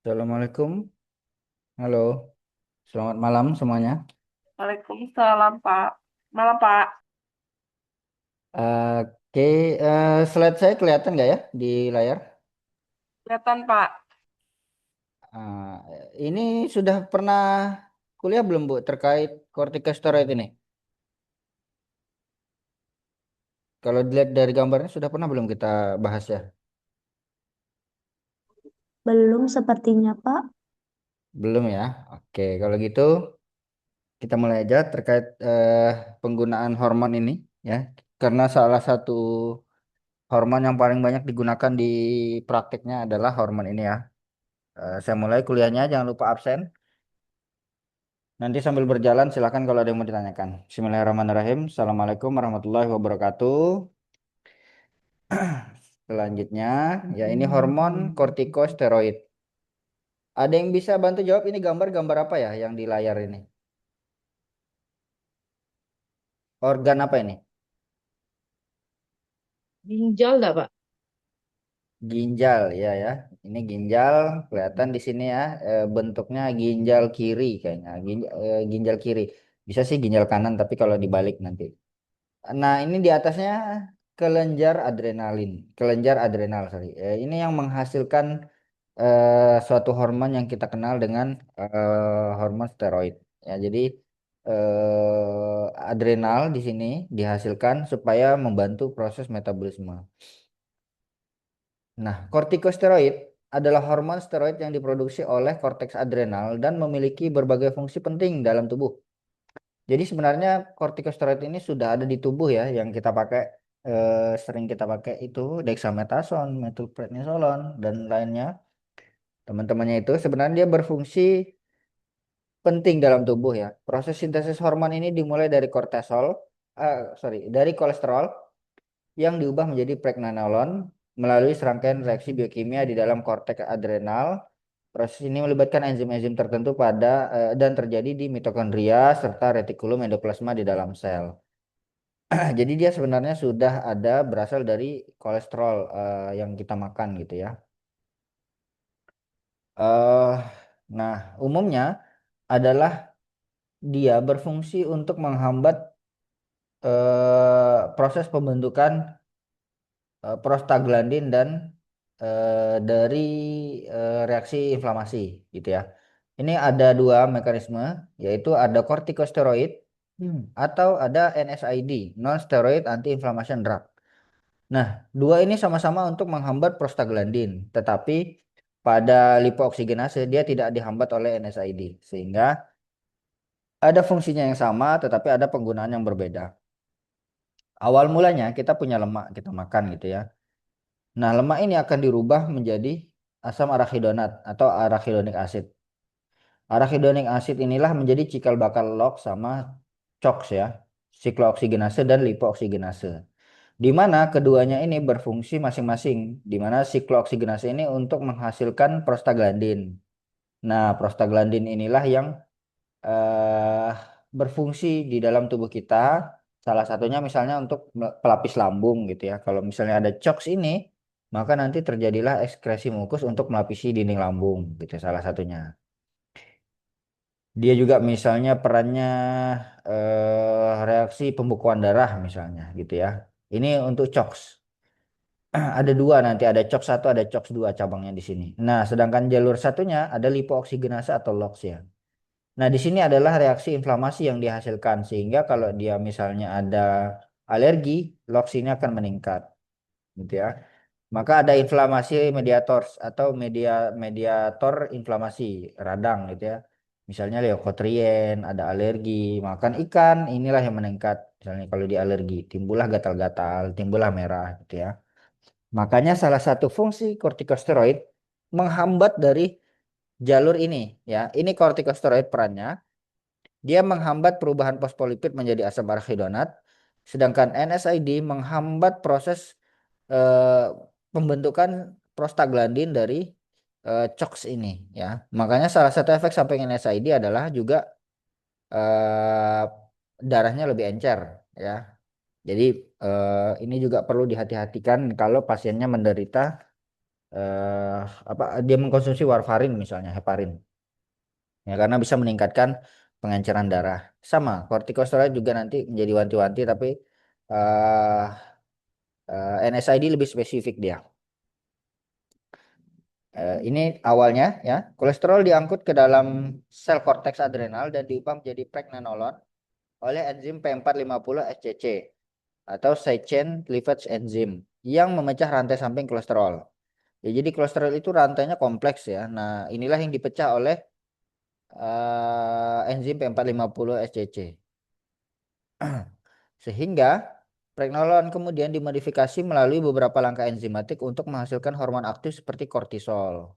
Assalamualaikum. Halo. Selamat malam semuanya. Waalaikumsalam, Pak. Malam, Pak. Oke, slide saya kelihatan nggak ya di layar? Kelihatan, Pak. Ah, ini sudah pernah kuliah belum Bu terkait corticosteroid ini? Kalau dilihat dari gambarnya sudah pernah belum kita bahas ya? Belum sepertinya, Pak. Belum ya. Oke, kalau gitu kita mulai aja terkait penggunaan hormon ini ya. Karena salah satu hormon yang paling banyak digunakan di praktiknya adalah hormon ini ya. Saya mulai kuliahnya, jangan lupa absen. Nanti sambil berjalan silakan kalau ada yang mau ditanyakan. Bismillahirrahmanirrahim. Assalamualaikum warahmatullahi wabarakatuh. Selanjutnya, ya ini hormon kortikosteroid. Ada yang bisa bantu jawab ini gambar-gambar apa ya yang di layar ini? Organ apa ini? Ginjal enggak, Pak? Ginjal, ya ya. Ini ginjal kelihatan di sini ya. Bentuknya ginjal kiri kayaknya. Ginjal kiri. Bisa sih ginjal kanan, tapi kalau dibalik nanti. Nah, ini di atasnya kelenjar adrenal, sorry. Ini yang menghasilkan suatu hormon yang kita kenal dengan hormon steroid. Ya, jadi adrenal di sini dihasilkan supaya membantu proses metabolisme. Nah, kortikosteroid adalah hormon steroid yang diproduksi oleh korteks adrenal dan memiliki berbagai fungsi penting dalam tubuh. Jadi sebenarnya kortikosteroid ini sudah ada di tubuh ya, yang kita pakai sering kita pakai itu dexamethasone, methylprednisolone dan lainnya. Teman-temannya itu sebenarnya dia berfungsi penting dalam tubuh ya. Proses sintesis hormon ini dimulai dari dari kolesterol yang diubah menjadi pregnenolone melalui serangkaian reaksi biokimia di dalam korteks adrenal. Proses ini melibatkan enzim-enzim tertentu dan terjadi di mitokondria serta retikulum endoplasma di dalam sel. Jadi dia sebenarnya sudah ada berasal dari kolesterol yang kita makan gitu ya. eh nah, umumnya adalah dia berfungsi untuk menghambat proses pembentukan prostaglandin dan dari reaksi inflamasi gitu ya. Ini ada dua mekanisme, yaitu ada kortikosteroid atau ada NSAID, non-steroid anti-inflammation drug. Nah, dua ini sama-sama untuk menghambat prostaglandin, tetapi pada lipooksigenase dia tidak dihambat oleh NSAID, sehingga ada fungsinya yang sama, tetapi ada penggunaan yang berbeda. Awal mulanya kita punya lemak, kita makan gitu ya. Nah, lemak ini akan dirubah menjadi asam arachidonat atau arachidonic acid. Arachidonic acid inilah menjadi cikal bakal LOX sama CHOX ya, siklooksigenase dan lipooksigenase. Di mana keduanya ini berfungsi masing-masing, di mana siklooksigenase ini untuk menghasilkan prostaglandin. Nah, prostaglandin inilah yang eh, berfungsi di dalam tubuh kita. Salah satunya misalnya untuk pelapis lambung gitu ya. Kalau misalnya ada CHOX ini, maka nanti terjadilah ekskresi mukus untuk melapisi dinding lambung gitu salah satunya. Dia juga misalnya perannya reaksi pembekuan darah misalnya gitu ya. Ini untuk CHOX. Ada dua nanti, ada CHOX satu, ada CHOX dua cabangnya di sini. Nah, sedangkan jalur satunya ada lipooksigenase atau LOX ya. Nah, di sini adalah reaksi inflamasi yang dihasilkan sehingga kalau dia misalnya ada alergi, LOX ini akan meningkat, gitu ya. Maka ada inflamasi mediator atau mediator inflamasi radang gitu ya. Misalnya leukotrien, ada alergi, makan ikan, inilah yang meningkat. Misalnya kalau di alergi, timbullah gatal-gatal, timbullah merah gitu ya. Makanya salah satu fungsi kortikosteroid menghambat dari jalur ini ya. Ini kortikosteroid perannya. Dia menghambat perubahan fosfolipid menjadi asam arachidonat, sedangkan NSAID menghambat proses eh, pembentukan prostaglandin dari CHOX ini ya. Makanya salah satu efek samping NSAID adalah juga eh, darahnya lebih encer ya. Jadi ini juga perlu dihati-hatikan kalau pasiennya menderita apa dia mengkonsumsi warfarin misalnya, heparin. Ya, karena bisa meningkatkan pengenceran darah. Sama, kortikosteroid juga nanti menjadi wanti-wanti, tapi eh NSAID lebih spesifik dia. Ini awalnya ya, kolesterol diangkut ke dalam sel korteks adrenal dan diubah menjadi pregnenolon oleh enzim P450-SCC atau side chain cleavage enzyme yang memecah rantai samping kolesterol. Ya, jadi kolesterol itu rantainya kompleks ya. Nah, inilah yang dipecah oleh enzim P450-SCC. Sehingga pregnenolon kemudian dimodifikasi melalui beberapa langkah enzimatik untuk menghasilkan hormon aktif seperti kortisol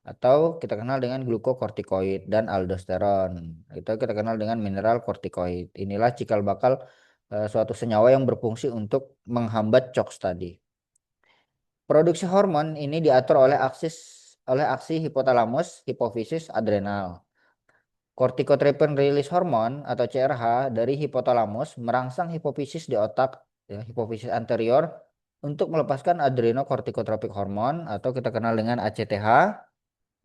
atau kita kenal dengan glukokortikoid dan aldosteron. Itu kita kenal dengan mineral kortikoid. Inilah cikal bakal suatu senyawa yang berfungsi untuk menghambat COX tadi. Produksi hormon ini diatur oleh aksi hipotalamus, hipofisis, adrenal. Corticotropin release hormone atau CRH dari hipotalamus merangsang hipofisis di otak, ya, hipofisis anterior untuk melepaskan adrenocorticotropic hormone atau kita kenal dengan ACTH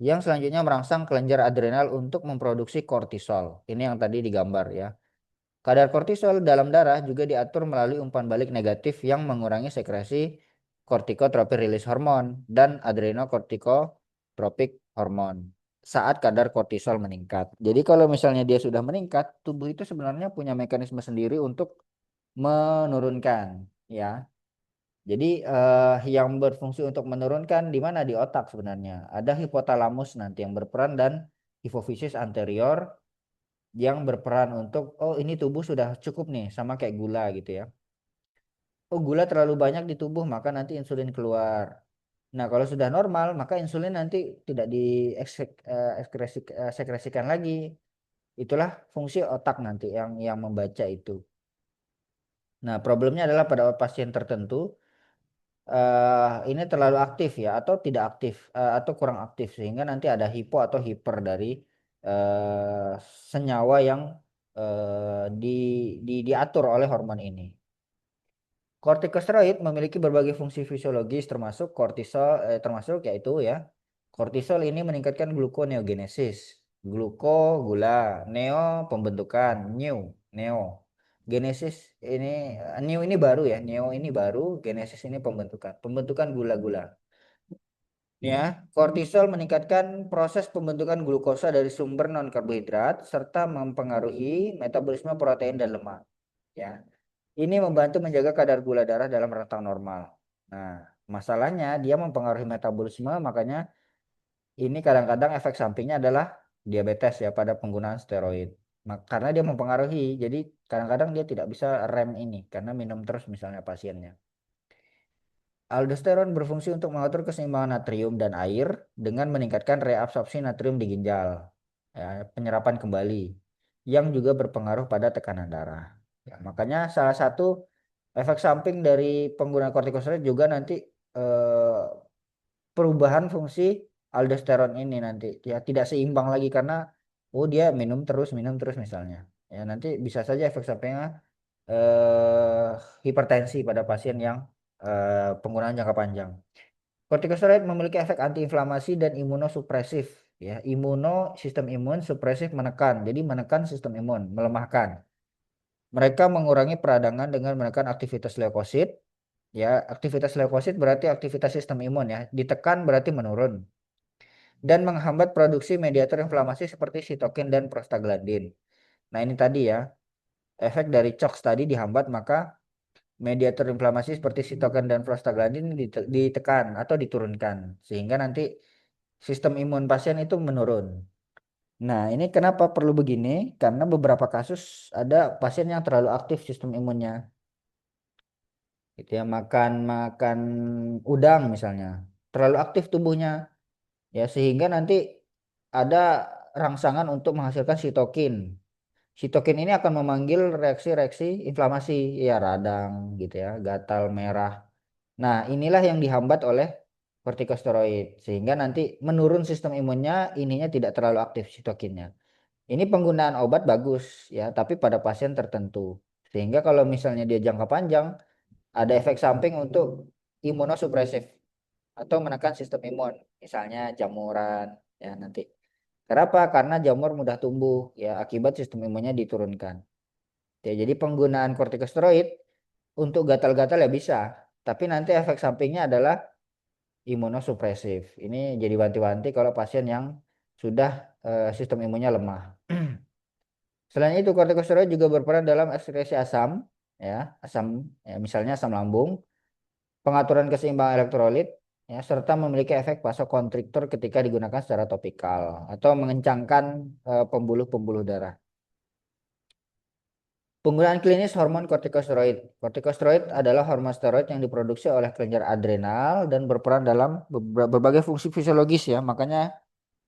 yang selanjutnya merangsang kelenjar adrenal untuk memproduksi kortisol. Ini yang tadi digambar ya. Kadar kortisol dalam darah juga diatur melalui umpan balik negatif yang mengurangi sekresi corticotropin release hormone dan adrenocorticotropic hormone saat kadar kortisol meningkat. Jadi kalau misalnya dia sudah meningkat, tubuh itu sebenarnya punya mekanisme sendiri untuk menurunkan ya. Jadi yang berfungsi untuk menurunkan di mana di otak sebenarnya. Ada hipotalamus nanti yang berperan dan hipofisis anterior yang berperan untuk oh ini tubuh sudah cukup nih sama kayak gula gitu ya. Oh gula terlalu banyak di tubuh maka nanti insulin keluar. Nah kalau sudah normal maka insulin nanti tidak sekresikan lagi. Itulah fungsi otak nanti yang membaca itu. Nah problemnya adalah pada pasien tertentu ini terlalu aktif ya atau tidak aktif atau kurang aktif sehingga nanti ada hipo atau hiper dari eh, senyawa yang diatur oleh hormon ini. Kortikosteroid memiliki berbagai fungsi fisiologis termasuk yaitu ya kortisol ini meningkatkan gluconeogenesis, gula, neo pembentukan, neo. Genesis ini neo ini baru ya, neo ini baru, genesis ini pembentukan gula-gula. Ya, kortisol meningkatkan proses pembentukan glukosa dari sumber non karbohidrat serta mempengaruhi metabolisme protein dan lemak. Ya, ini membantu menjaga kadar gula darah dalam rentang normal. Nah, masalahnya dia mempengaruhi metabolisme, makanya ini kadang-kadang efek sampingnya adalah diabetes ya pada penggunaan steroid. Karena dia mempengaruhi, jadi kadang-kadang dia tidak bisa rem ini karena minum terus misalnya pasiennya. Aldosteron berfungsi untuk mengatur keseimbangan natrium dan air dengan meningkatkan reabsorpsi natrium di ginjal, ya, penyerapan kembali, yang juga berpengaruh pada tekanan darah. Ya, makanya salah satu efek samping dari penggunaan kortikosteroid juga nanti eh, perubahan fungsi aldosteron ini nanti ya tidak seimbang lagi karena oh dia minum terus misalnya. Ya nanti bisa saja efek sampingnya eh, hipertensi pada pasien yang penggunaan jangka panjang. Kortikosteroid memiliki efek antiinflamasi dan imunosupresif ya. Sistem imun supresif menekan. Jadi menekan sistem imun, melemahkan. Mereka mengurangi peradangan dengan menekan aktivitas leukosit. Ya, aktivitas leukosit berarti aktivitas sistem imun ya. Ditekan berarti menurun dan menghambat produksi mediator inflamasi seperti sitokin dan prostaglandin. Nah, ini tadi ya, efek dari COX tadi dihambat maka mediator inflamasi seperti sitokin dan prostaglandin ditekan atau diturunkan sehingga nanti sistem imun pasien itu menurun. Nah, ini kenapa perlu begini? Karena beberapa kasus ada pasien yang terlalu aktif sistem imunnya. Gitu ya, makan makan udang misalnya, terlalu aktif tubuhnya ya sehingga nanti ada rangsangan untuk menghasilkan sitokin. Sitokin ini akan memanggil reaksi-reaksi inflamasi ya radang gitu ya, gatal merah. Nah, inilah yang dihambat oleh kortikosteroid sehingga nanti menurun sistem imunnya, ininya tidak terlalu aktif sitokinnya. Ini penggunaan obat bagus ya, tapi pada pasien tertentu. Sehingga kalau misalnya dia jangka panjang ada efek samping untuk imunosupresif. atau menekan sistem imun, misalnya jamuran ya nanti. Kenapa? Karena jamur mudah tumbuh ya akibat sistem imunnya diturunkan. Ya, jadi penggunaan kortikosteroid untuk gatal-gatal ya bisa, tapi nanti efek sampingnya adalah imunosupresif. Ini jadi wanti-wanti kalau pasien yang sudah sistem imunnya lemah. Selain itu, kortikosteroid juga berperan dalam ekskresi asam, ya, misalnya asam lambung, pengaturan keseimbangan elektrolit, ya, serta memiliki efek vasokonstriktor ketika digunakan secara topikal atau mengencangkan pembuluh-pembuluh darah. Penggunaan klinis hormon kortikosteroid. Kortikosteroid adalah hormon steroid yang diproduksi oleh kelenjar adrenal dan berperan dalam berbagai fungsi fisiologis ya. Makanya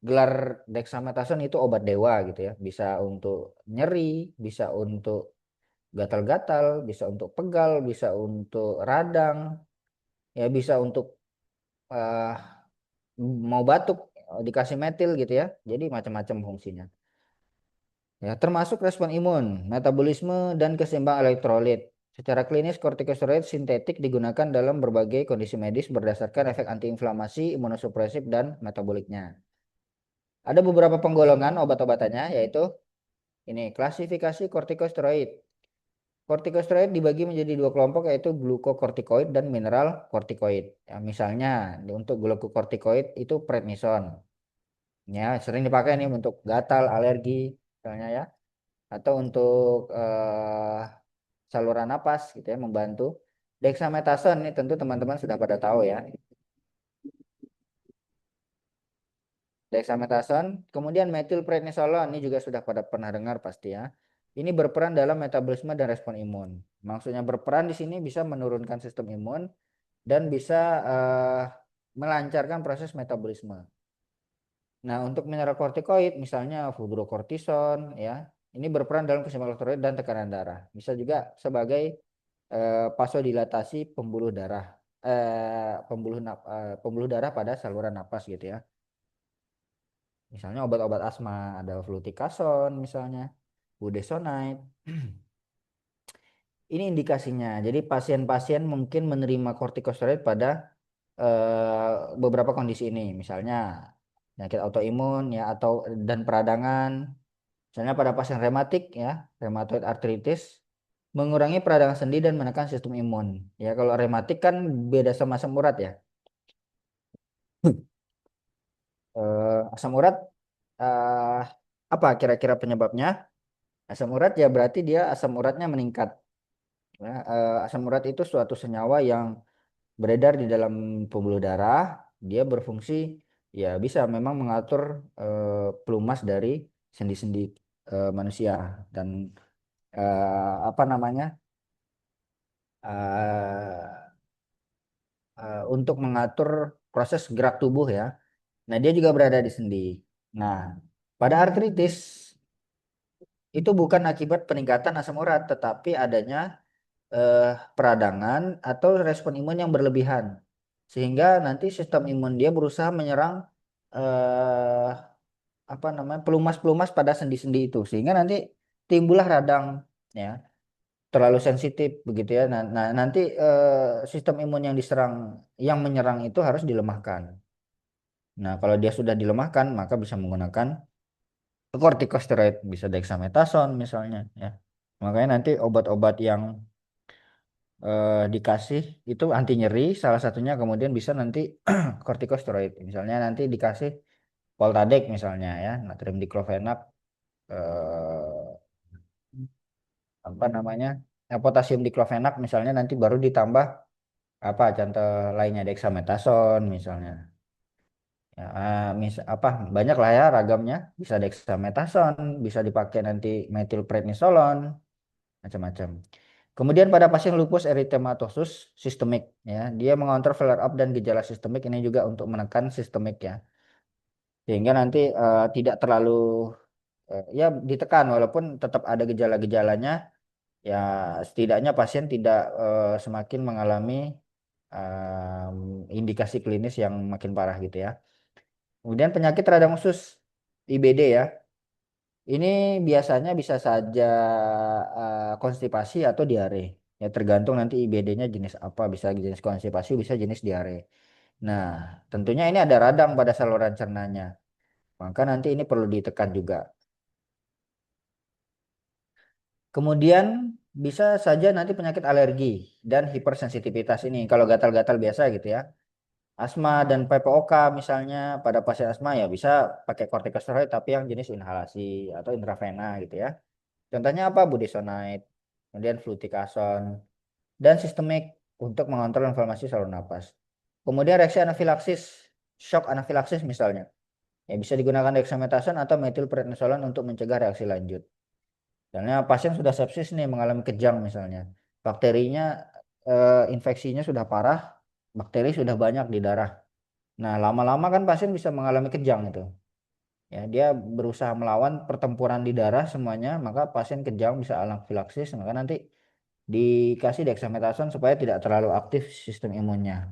gelar dexamethasone itu obat dewa gitu ya. Bisa untuk nyeri, bisa untuk gatal-gatal, bisa untuk pegal, bisa untuk radang, ya bisa untuk eh, mau batuk dikasih metil gitu ya. Jadi macam-macam fungsinya. Ya, termasuk respon imun, metabolisme, dan keseimbangan elektrolit. Secara klinis, kortikosteroid sintetik digunakan dalam berbagai kondisi medis berdasarkan efek antiinflamasi, imunosupresif, dan metaboliknya. Ada beberapa penggolongan obat-obatannya, yaitu ini klasifikasi kortikosteroid. Kortikosteroid dibagi menjadi dua kelompok, yaitu glukokortikoid dan mineral kortikoid. Ya, misalnya untuk glukokortikoid itu prednison. Ya, sering dipakai nih untuk gatal, alergi, misalnya ya. Atau untuk saluran napas gitu ya membantu. Dexamethasone ini tentu teman-teman sudah pada tahu ya. Dexamethasone, kemudian methylprednisolone ini juga sudah pada pernah dengar pasti ya. Ini berperan dalam metabolisme dan respon imun. Maksudnya berperan di sini bisa menurunkan sistem imun dan bisa melancarkan proses metabolisme. Nah, untuk mineral kortikoid misalnya fludrokortison ya, ini berperan dalam keseimbangan elektrolit dan tekanan darah. Bisa juga sebagai vasodilatasi pembuluh darah pada saluran napas gitu ya. Misalnya obat-obat asma ada fluticasone misalnya, budesonide. Ini indikasinya. Jadi pasien-pasien mungkin menerima kortikosteroid pada beberapa kondisi ini, misalnya penyakit autoimun ya atau dan peradangan. Misalnya pada pasien rematik ya, rheumatoid arthritis, mengurangi peradangan sendi dan menekan sistem imun. Ya, kalau rematik kan beda sama asam urat ya. Asam urat eh, apa kira-kira penyebabnya? Asam urat ya berarti dia asam uratnya meningkat. Ya, asam urat itu suatu senyawa yang beredar di dalam pembuluh darah. Dia berfungsi ya bisa memang mengatur pelumas dari sendi-sendi manusia dan apa namanya eh, untuk mengatur proses gerak tubuh ya. Nah, dia juga berada di sendi. Nah, pada artritis itu bukan akibat peningkatan asam urat, tetapi adanya eh, peradangan atau respon imun yang berlebihan. Sehingga nanti sistem imun dia berusaha menyerang eh, apa namanya pelumas-pelumas pada sendi-sendi itu. Sehingga nanti timbullah radang ya, terlalu sensitif begitu ya. Nah, nanti sistem imun yang diserang yang menyerang itu harus dilemahkan. Nah, kalau dia sudah dilemahkan, maka bisa menggunakan kortikosteroid, bisa dexamethasone misalnya ya. Makanya nanti obat-obat yang dikasih itu anti nyeri, salah satunya kemudian bisa nanti kortikosteroid. Misalnya nanti dikasih Voltadek misalnya ya, natrium diklofenak, eh, apa namanya, potasium diklofenak misalnya nanti baru ditambah apa contoh lainnya dexamethasone misalnya. Ya, apa banyak lah ya ragamnya, bisa dexamethasone, bisa dipakai nanti methylprednisolone, macam-macam. Kemudian pada pasien lupus eritematosus sistemik ya, dia mengontrol flare up dan gejala sistemik ini juga untuk menekan sistemik ya. Sehingga nanti tidak terlalu ya ditekan walaupun tetap ada gejala-gejalanya ya setidaknya pasien tidak semakin mengalami indikasi klinis yang makin parah gitu ya. Kemudian penyakit radang usus IBD ya. Ini biasanya bisa saja konstipasi atau diare. Ya tergantung nanti IBD-nya jenis apa, bisa jenis konstipasi, bisa jenis diare. Nah, tentunya ini ada radang pada saluran cernanya. Maka nanti ini perlu ditekan juga. Kemudian bisa saja nanti penyakit alergi dan hipersensitivitas ini. Kalau gatal-gatal biasa gitu ya. Asma dan PPOK misalnya pada pasien asma ya bisa pakai kortikosteroid tapi yang jenis inhalasi atau intravena gitu ya. Contohnya apa? Budesonide, kemudian fluticasone, dan sistemik untuk mengontrol inflamasi saluran napas. Kemudian reaksi anafilaksis, shock anafilaksis misalnya. Ya bisa digunakan dexamethasone atau metilprednisolon untuk mencegah reaksi lanjut. Misalnya pasien sudah sepsis nih mengalami kejang misalnya. Bakterinya infeksinya sudah parah, bakteri sudah banyak di darah. Nah, lama-lama kan pasien bisa mengalami kejang itu. Ya, dia berusaha melawan pertempuran di darah semuanya, maka pasien kejang bisa anafilaksis, maka nanti dikasih dexamethasone supaya tidak terlalu aktif sistem imunnya.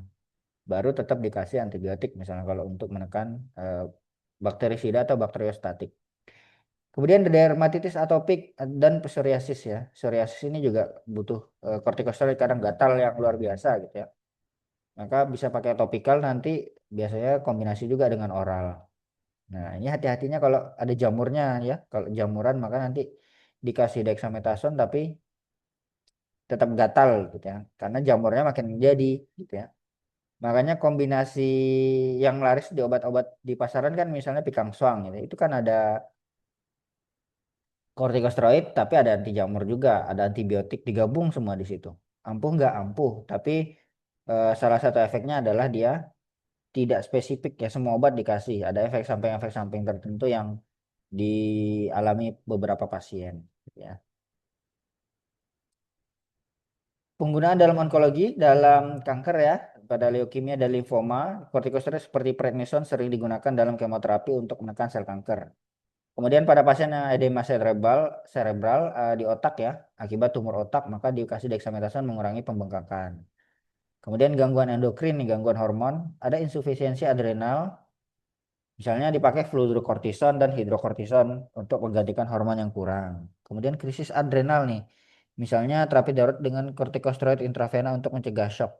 Baru tetap dikasih antibiotik misalnya kalau untuk menekan bakterisida atau bakteriostatik. Kemudian dermatitis atopik dan psoriasis ya. Psoriasis ini juga butuh kortikosteroid kadang gatal yang luar biasa gitu ya. Maka bisa pakai topikal nanti biasanya kombinasi juga dengan oral. Nah, ini hati-hatinya kalau ada jamurnya ya. Kalau jamuran maka nanti dikasih dexamethasone tapi tetap gatal gitu ya. Karena jamurnya makin menjadi gitu ya. Makanya kombinasi yang laris di obat-obat di pasaran kan misalnya pikang swang gitu. Itu kan ada kortikosteroid tapi ada anti jamur juga, ada antibiotik digabung semua di situ. Ampuh nggak ampuh, tapi salah satu efeknya adalah dia tidak spesifik ya semua obat dikasih. Ada efek samping tertentu yang dialami beberapa pasien ya. Penggunaan dalam onkologi, dalam kanker ya, pada leukemia dan limfoma, kortikosteroid seperti prednison sering digunakan dalam kemoterapi untuk menekan sel kanker. Kemudian pada pasien yang edema cerebral di otak ya, akibat tumor otak, maka dikasih dexamethasone mengurangi pembengkakan. Kemudian gangguan endokrin nih, gangguan hormon, ada insufisiensi adrenal, misalnya dipakai fludrokortison dan hidrokortison untuk menggantikan hormon yang kurang. Kemudian krisis adrenal nih, misalnya terapi darurat dengan kortikosteroid intravena untuk mencegah shock,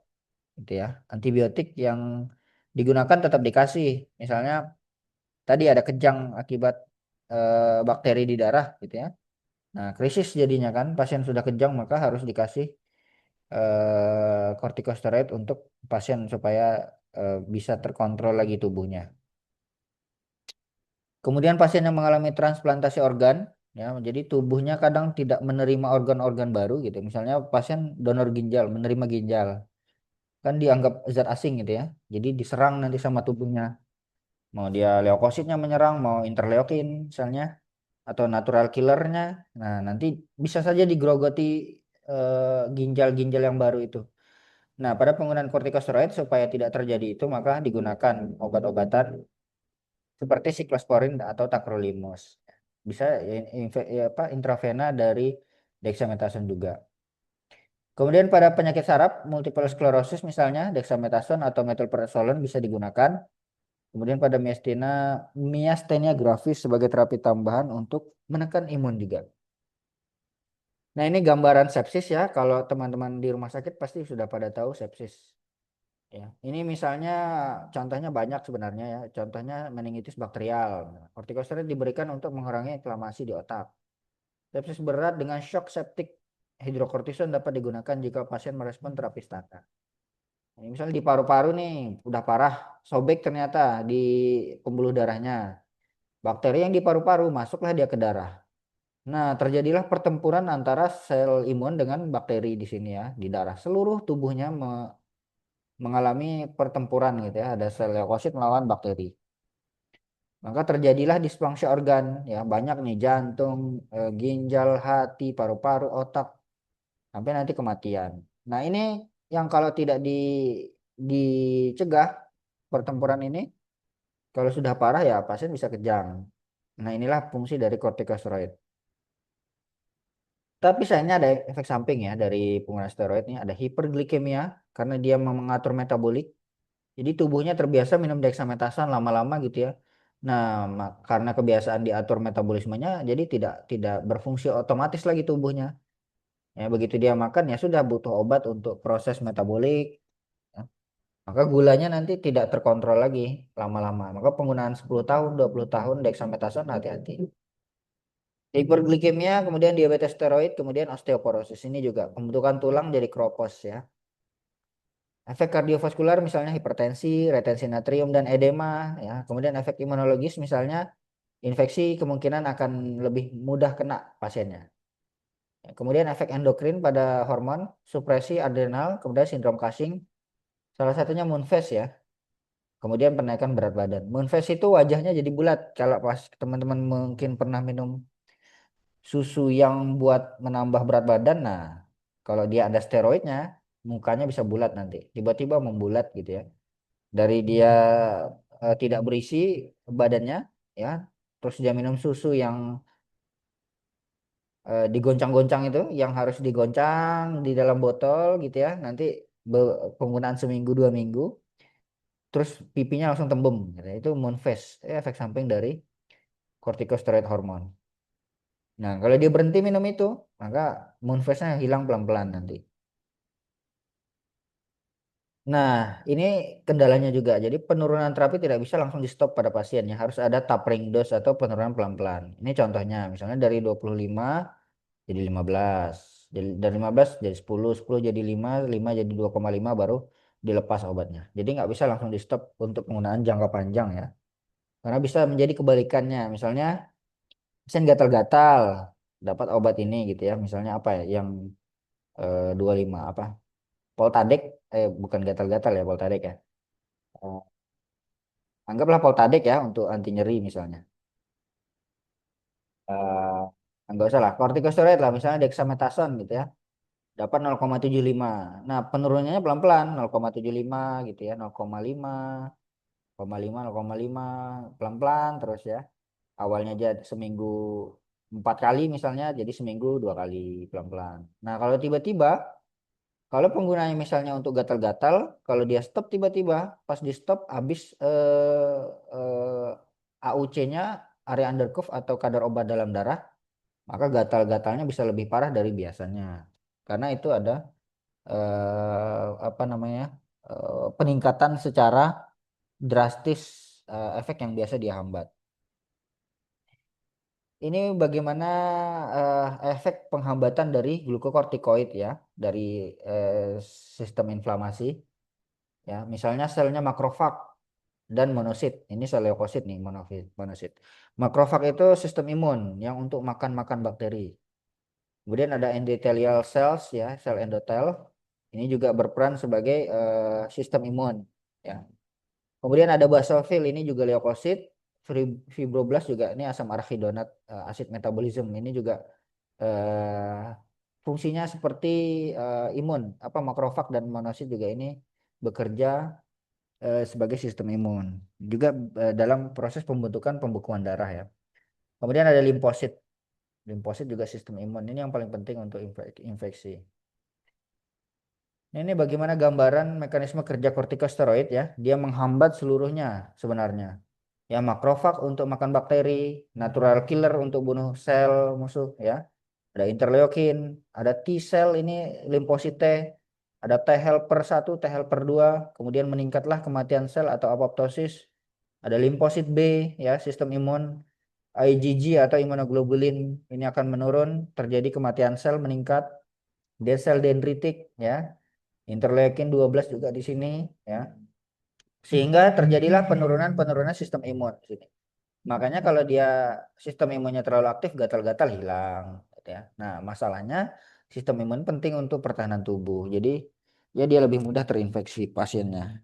gitu ya. Antibiotik yang digunakan tetap dikasih, misalnya tadi ada kejang akibat bakteri di darah, gitu ya. Nah, krisis jadinya kan pasien sudah kejang maka harus dikasih kortikosteroid untuk pasien supaya bisa terkontrol lagi tubuhnya. Kemudian pasien yang mengalami transplantasi organ, ya, jadi tubuhnya kadang tidak menerima organ-organ baru gitu. Misalnya pasien donor ginjal, menerima ginjal, kan dianggap zat asing gitu ya. Jadi diserang nanti sama tubuhnya. Mau dia leukositnya menyerang, mau interleukin misalnya, atau natural killernya. Nah, nanti bisa saja digrogoti ginjal-ginjal yang baru itu. Nah, pada penggunaan kortikosteroid supaya tidak terjadi itu, maka digunakan obat-obatan seperti siklosporin atau tacrolimus. Bisa intravena dari dexamethasone juga. Kemudian pada penyakit saraf, multiple sclerosis misalnya, dexamethasone atau methylprednisolone bisa digunakan. Kemudian pada miastenia gravis sebagai terapi tambahan untuk menekan imun juga. Nah, ini gambaran sepsis ya. Kalau teman-teman di rumah sakit pasti sudah pada tahu sepsis. Ya, ini misalnya contohnya banyak sebenarnya ya. Contohnya meningitis bakterial. Kortikosteroid diberikan untuk mengurangi inflamasi di otak. Sepsis berat dengan shock septic hidrokortison dapat digunakan jika pasien merespon terapi standar. Ini misalnya di paru-paru nih, udah parah, sobek ternyata di pembuluh darahnya. Bakteri yang di paru-paru masuklah dia ke darah. Nah, terjadilah pertempuran antara sel imun dengan bakteri di sini ya, di darah. Seluruh tubuhnya mengalami pertempuran gitu ya, ada sel leukosit melawan bakteri. Maka terjadilah disfungsi organ ya, banyak nih jantung, ginjal, hati, paru-paru, otak sampai nanti kematian. Nah, ini yang kalau tidak dicegah pertempuran ini, kalau sudah parah ya pasien bisa kejang. Nah, inilah fungsi dari kortikosteroid. Tapi sayangnya ada efek samping ya dari penggunaan steroid ini, ada hiperglikemia karena dia mengatur metabolik. Jadi tubuhnya terbiasa minum dexamethasone lama-lama gitu ya. Nah, karena kebiasaan diatur metabolismenya jadi tidak berfungsi otomatis lagi tubuhnya. Ya, begitu dia makan ya sudah butuh obat untuk proses metabolik. Ya. Maka gulanya nanti tidak terkontrol lagi lama-lama. Maka penggunaan 10 tahun, 20 tahun dexamethasone hati-hati. Hiperglikemia, kemudian diabetes steroid, kemudian osteoporosis. Ini juga pembentukan tulang jadi kropos ya. Efek kardiovaskular misalnya hipertensi, retensi natrium dan edema ya. Kemudian efek imunologis misalnya infeksi kemungkinan akan lebih mudah kena pasiennya. Ya, kemudian efek endokrin pada hormon, supresi adrenal, kemudian sindrom Cushing, salah satunya Moonfest ya. Kemudian penaikan berat badan. Moonfest itu wajahnya jadi bulat. Kalau pas teman-teman mungkin pernah minum susu yang buat menambah berat badan, nah kalau dia ada steroidnya, mukanya bisa bulat nanti. Tiba-tiba membulat gitu ya. Dari dia tidak berisi badannya, ya, terus dia minum susu yang digoncang-goncang itu, yang harus digoncang di dalam botol gitu ya. Nanti penggunaan seminggu 2 minggu, terus pipinya langsung tembem. Gitu. Itu Moonfest, efek samping dari corticosteroid hormon. Nah, kalau dia berhenti minum itu, maka Moonfest-nya hilang pelan-pelan nanti. Nah, ini kendalanya juga. Jadi penurunan terapi tidak bisa langsung di stop pada pasiennya. Harus ada tapering dose atau penurunan pelan-pelan. Ini contohnya, misalnya dari 25 jadi 15. Jadi dari 15 jadi 10, 10 jadi 5, 5 jadi 2,5 baru dilepas obatnya. Jadi nggak bisa langsung di stop untuk penggunaan jangka panjang ya. Karena bisa menjadi kebalikannya. Misalnya pasien gatal-gatal dapat obat ini gitu ya. Misalnya apa ya yang 25 apa? Poltadek, bukan gatal-gatal ya Poltadek ya. Eh, Anggaplah Poltadek ya untuk anti nyeri misalnya. Enggak usah lah, kortikosteroid lah misalnya dexamethasone gitu ya. Dapat 0,75. Nah, penurunannya pelan-pelan 0,75 gitu ya, 0,5, 0,5, 0,5 pelan-pelan terus ya. Awalnya aja seminggu 4 kali misalnya, jadi seminggu 2 kali pelan-pelan. Nah, kalau tiba-tiba kalau penggunanya misalnya untuk gatal-gatal, kalau dia stop tiba-tiba, pas di stop habis AUC-nya, area under curve atau kadar obat dalam darah, maka gatal-gatalnya bisa lebih parah dari biasanya. Karena itu ada apa namanya peningkatan secara drastis efek yang biasa dia hambat. Ini bagaimana efek penghambatan dari glukokortikoid ya, dari sistem inflamasi. Ya, misalnya selnya makrofag dan monosit. Ini sel leukosit nih, monosit. Makrofag itu sistem imun yang untuk makan-makan bakteri. Kemudian ada endothelial cells ya, sel endotel. Ini juga berperan sebagai sistem imun ya. Kemudian ada basophil, ini juga leukosit. Fibroblast juga ini asam arachidonat, acid metabolism. Ini juga eh, fungsinya seperti imun. Apa makrofag dan monosit juga ini bekerja sebagai sistem imun. Juga dalam proses pembentukan pembekuan darah ya. Kemudian ada limfosit. Limfosit juga sistem imun. Ini yang paling penting untuk infeksi. Ini bagaimana gambaran mekanisme kerja kortikosteroid ya. Dia menghambat seluruhnya sebenarnya. Ya, makrofag untuk makan bakteri, natural killer untuk bunuh sel musuh ya. Ada interleukin, ada T cell ini limfosit T, ada T helper 1, T helper 2, kemudian meningkatlah kematian sel atau apoptosis. Ada limfosit B ya, sistem imun. IgG atau imunoglobulin ini akan menurun, terjadi kematian sel meningkat. D sel dendritik ya. Interleukin 12 juga di sini ya. Sehingga terjadilah penurunan sistem imun di sini. Makanya kalau dia sistem imunnya terlalu aktif, gatal-gatal hilang gitu ya. Nah, masalahnya sistem imun penting untuk pertahanan tubuh. Jadi ya dia lebih mudah terinfeksi pasiennya.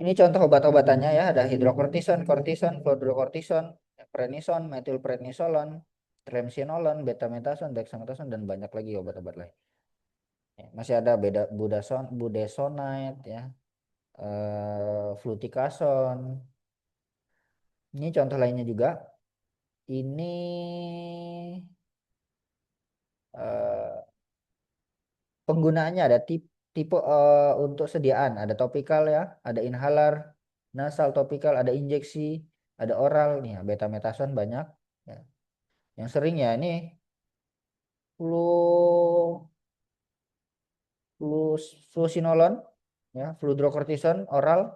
Ini contoh obat-obatannya ya, ada hidrokortison, kortison, fludrokortison, prednison, metilprednisolon, triamcinolone, betametason, dexamethasone dan banyak lagi obat-obat lain. Ya, masih ada budesonide ya, fluticasone. Ini contoh lainnya juga. Ini eh, penggunaannya ada tipe untuk sediaan, ada topikal ya, ada inhaler, nasal topikal, ada injeksi, ada oral nih, ya, betametason banyak. Ya. Yang sering ya ini flu fluosinolon, ya, fludrocortison oral.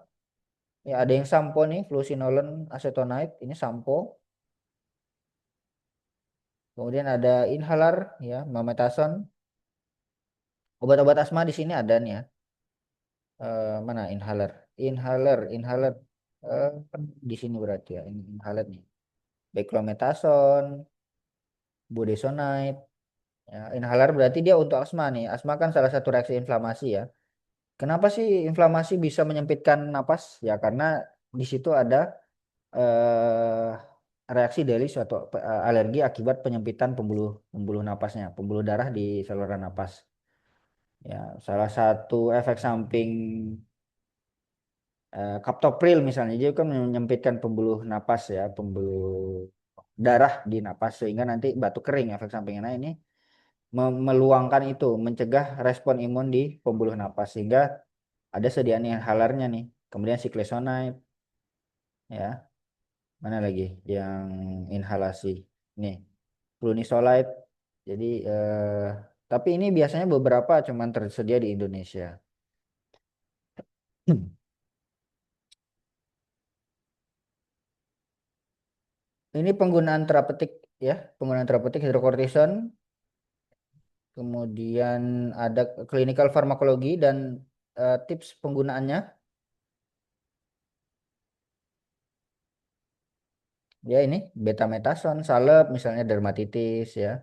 Ya, ada yang sampo nih, fluosinolon acetonide, ini sampo. Kemudian ada inhaler, ya, mometasone. Obat-obat asma di sini ada nih ya. Mana inhaler? Inhaler. Di sini berarti ya, ini inhaler nih. Beclometasone, budesonide. Ya, inhaler berarti dia untuk asma nih. Asma kan salah satu reaksi inflamasi ya. Kenapa sih inflamasi bisa menyempitkan napas? Ya karena di situ ada eh, reaksi dari suatu alergi akibat penyempitan pembuluh pembuluh napasnya, pembuluh darah di saluran napas. Ya, salah satu efek samping kaptopril misalnya dia kan menyempitkan pembuluh napas ya, pembuluh darah di napas sehingga nanti batuk kering efek sampingnya. Nah, ini meluangkan itu, mencegah respon imun di pembuluh napas sehingga ada sediaan inhalernya nih. Kemudian cyclesonide ya. Mana lagi yang inhalasi? Nih, flunisolide. Jadi tapi ini biasanya beberapa cuman tersedia di Indonesia. Ini penggunaan terapeutik ya, penggunaan terapeutik hidrokortison, kemudian ada clinical farmakologi dan tips penggunaannya. Ya ini betamethasone, salep misalnya dermatitis ya,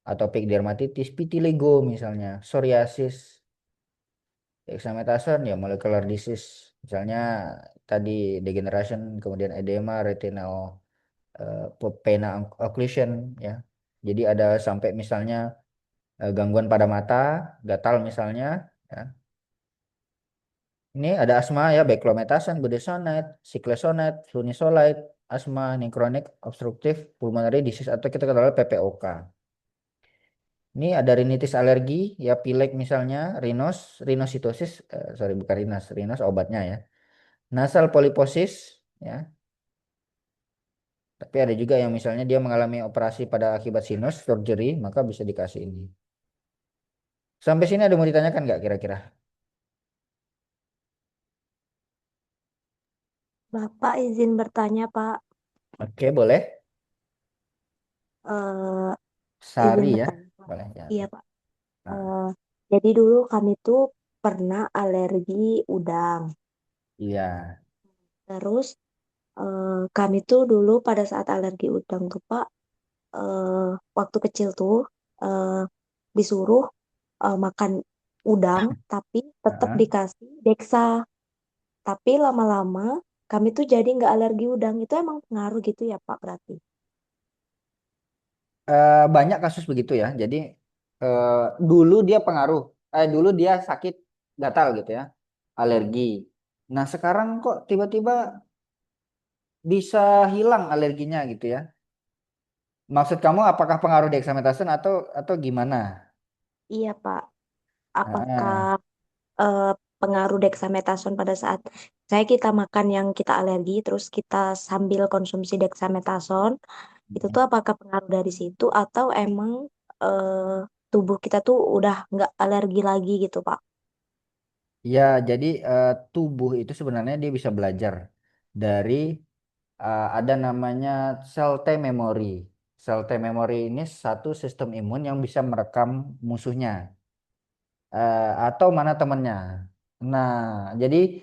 atopic dermatitis, vitiligo misalnya, psoriasis, dexamethasone ya molecular disease, misalnya tadi degeneration, kemudian edema, retinal pena occlusion ya. Jadi ada sampai misalnya gangguan pada mata, gatal misalnya ya. Ini ada asma ya, beclometasone, budesonide, cyclesonide, flunisolide, asma, ini chronic obstructive pulmonary disease atau kita kenal PPOK. Ini ada rinitis alergi, ya pilek misalnya, rhinositosis, sorry bukan rinos obatnya ya. Nasal polyposis, ya. Tapi ada juga yang misalnya dia mengalami operasi pada akibat sinus surgery, maka bisa dikasih ini. Sampai sini ada mau ditanyakan nggak kira-kira? Bapak izin bertanya, Pak. Oke, boleh. Eh, izin Sari ya, bertanya, Pak. boleh ya. Iya, Pak. Nah, Eh, jadi dulu kami tuh pernah alergi udang. iya. Terus kami tuh dulu pada saat alergi udang tuh, Pak, eh, waktu kecil tuh eh, disuruh makan udang, tapi tetap Heeh. dikasih Dexa. Tapi lama-lama kami tuh jadi nggak alergi udang. Itu emang pengaruh gitu ya, Pak, berarti? Banyak kasus begitu ya. Jadi eh, dulu dia pengaruh, dulu dia sakit gatal gitu ya, alergi. Nah sekarang kok tiba-tiba bisa hilang alerginya gitu ya? Maksud kamu apakah pengaruh dexamethasone atau gimana? Iya, Pak. Apakah Heeh. eh, pengaruh dexamethasone pada saat kita makan yang kita alergi, terus kita sambil konsumsi dexamethasone, itu tuh apakah pengaruh dari situ atau emang eh, tubuh kita tuh udah nggak alergi lagi gitu, Pak? Ya, jadi tubuh itu sebenarnya dia bisa belajar dari ada namanya sel T memory. Sel T memory ini satu sistem imun yang bisa merekam musuhnya atau mana temannya. Nah, jadi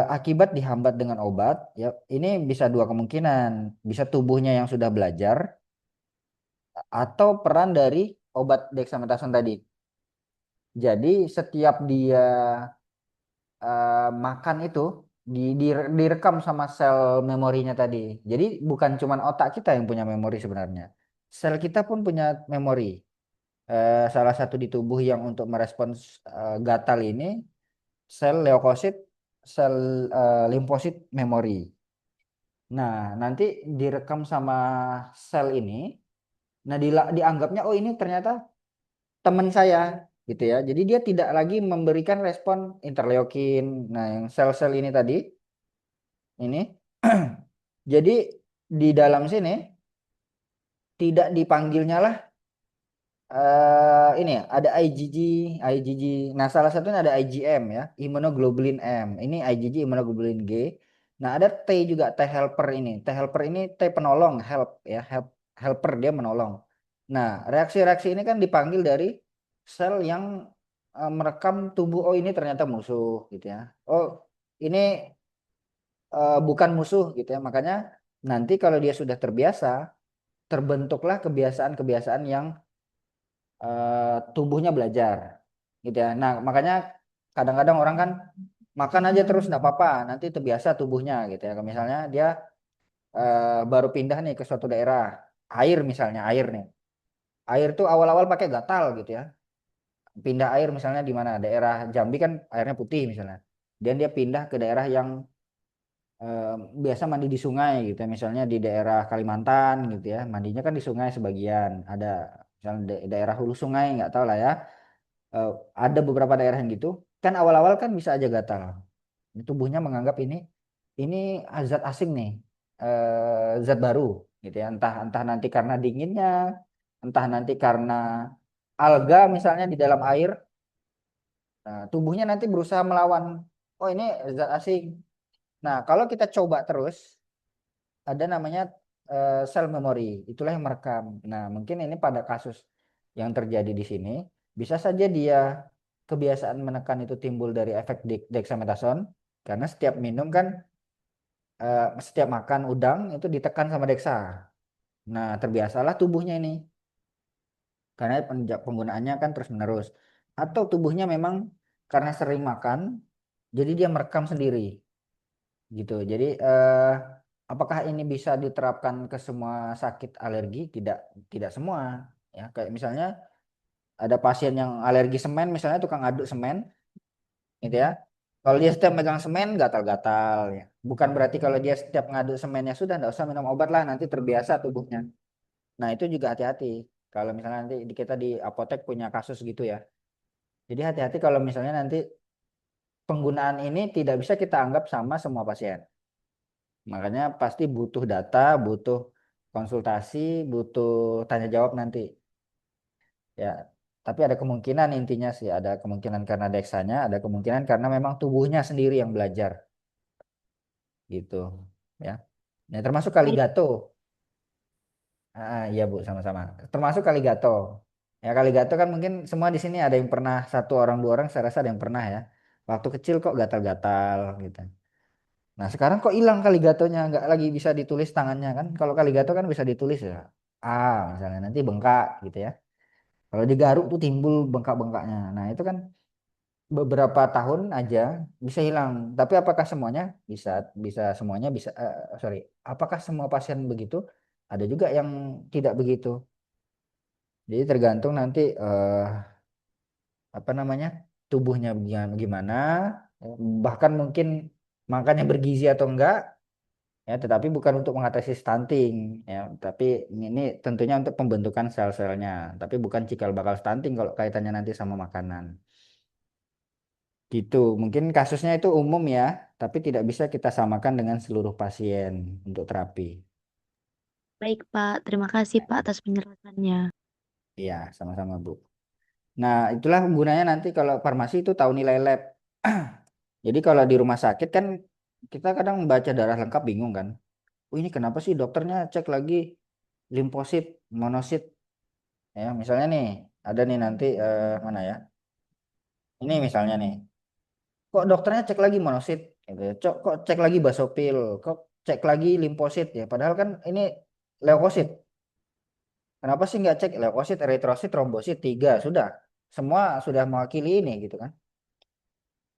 akibat dihambat dengan obat, ya ini bisa dua kemungkinan. Bisa tubuhnya yang sudah belajar atau peran dari obat dexamethasone tadi. Jadi setiap dia makan itu direkam sama sel memorinya tadi. Jadi bukan cuma otak kita yang punya memori sebenarnya. Sel kita pun punya memori. Salah satu di tubuh yang untuk merespons gatal ini sel leukosit, sel limfosit memori. Nah, nanti direkam sama sel ini. Nah, dianggapnya oh ini ternyata teman saya gitu ya. Jadi dia tidak lagi memberikan respon interleukin. Nah, yang sel-sel ini tadi ini jadi di dalam sini tidak dipanggilnya lah Ini ya, ada IgG. Nah, salah satunya ada IgM ya, immunoglobulin M. Ini IgG immunoglobulin G. Nah, ada T juga, T helper ini. T helper ini T penolong, help ya, helper dia menolong. Nah, reaksi-reaksi ini kan dipanggil dari sel yang merekam tubuh. Oh, ini ternyata musuh gitu ya. Oh, ini bukan musuh gitu ya. Makanya nanti kalau dia sudah terbiasa, terbentuklah kebiasaan-kebiasaan yang tubuhnya belajar gitu ya. Nah, makanya kadang-kadang orang kan makan aja terus nggak apa-apa, nanti terbiasa tubuhnya gitu ya. Kalau misalnya dia baru pindah nih ke suatu daerah, air misalnya, air nih. Air tuh awal-awal pakai gatal gitu ya. Pindah air misalnya di mana? Daerah Jambi kan airnya putih misalnya. Dan dia pindah ke daerah yang eh, biasa mandi di sungai gitu ya. Misalnya di daerah Kalimantan gitu ya. Mandinya kan di sungai sebagian. Ada misalnya daerah hulu sungai nggak tahu lah ya. eh, ada beberapa daerah yang gitu kan awal-awal kan bisa aja gatal. Tubuhnya menganggap ini zat asing nih, zat baru gitu ya, entah entah nanti karena dinginnya, entah nanti karena alga misalnya di dalam air. Nah, tubuhnya nanti berusaha melawan, oh ini zat asing. Nah, kalau kita coba terus, ada namanya sel memori, itulah yang merekam. Nah, mungkin ini pada kasus yang terjadi di sini, bisa saja dia kebiasaan menekan itu timbul dari efek dexamethasone, karena setiap minum kan, setiap makan udang itu ditekan sama deksa. Nah, terbiasalah tubuhnya ini, karena penggunaannya kan terus-menerus. Atau tubuhnya memang karena sering makan, jadi dia merekam sendiri, gitu. Jadi apakah ini bisa diterapkan ke semua sakit alergi? Tidak, tidak semua. Ya, kayak misalnya ada pasien yang alergi semen, misalnya tukang aduk semen, gitu ya. Kalau dia setiap megang semen, gatal-gatal ya. Bukan berarti kalau dia setiap ngaduk semennya sudah, nggak usah minum obat lah, nanti terbiasa tubuhnya. Nah, itu juga hati-hati. Kalau misalnya nanti kita di apotek punya kasus gitu ya. Jadi hati-hati kalau misalnya nanti penggunaan ini tidak bisa kita anggap sama semua pasien. Makanya pasti butuh data, butuh konsultasi, butuh tanya jawab nanti. Ya, tapi ada kemungkinan intinya sih, ada kemungkinan karena deksanya, ada kemungkinan karena memang tubuhnya sendiri yang belajar gitu. Ya. Nah, termasuk Baik, Kaligato. Iya Bu, sama-sama. Termasuk Kaligato. Ya Kaligato kan mungkin semua di sini ada yang pernah, satu orang dua orang saya rasa ada yang pernah ya. Waktu kecil kok gatal-gatal gitu. Nah sekarang kok hilang Kaligatonya, nggak lagi bisa ditulis tangannya kan? Kalau Kaligato kan bisa ditulis ya. Misalnya nanti bengkak gitu ya. Kalau digaruk tuh timbul bengkak-bengkaknya. Nah itu kan beberapa tahun aja bisa hilang. Tapi apakah semuanya bisa? Bisa semuanya bisa. Sorry. Apakah semua pasien begitu? Ada juga yang tidak begitu. Jadi tergantung nanti apa namanya tubuhnya gimana, bahkan mungkin makannya bergizi atau enggak ya, tetapi bukan untuk mengatasi stunting ya, tapi ini tentunya untuk pembentukan sel-selnya, tapi bukan cikal bakal stunting kalau kaitannya nanti sama makanan. Gitu, mungkin kasusnya itu umum ya, tapi tidak bisa kita samakan dengan seluruh pasien untuk terapi. baik Pak. Terima kasih Pak atas penjelasannya. Iya, sama-sama Bu. Nah, itulah gunanya nanti kalau farmasi itu tahu nilai lab. Jadi kalau di rumah sakit kan kita kadang baca darah lengkap bingung kan. Oh ini kenapa sih dokternya cek lagi limfosit, monosit. Ya, misalnya nih ada nih nanti mana ya? Ini misalnya nih. Kok dokternya cek lagi monosit gitu ya. Kok cek lagi basofil, kok cek lagi limfosit ya. Padahal kan ini leukosit. Kenapa sih nggak cek leukosit, eritrosit, trombosit tiga sudah. Semua sudah mewakili ini gitu kan.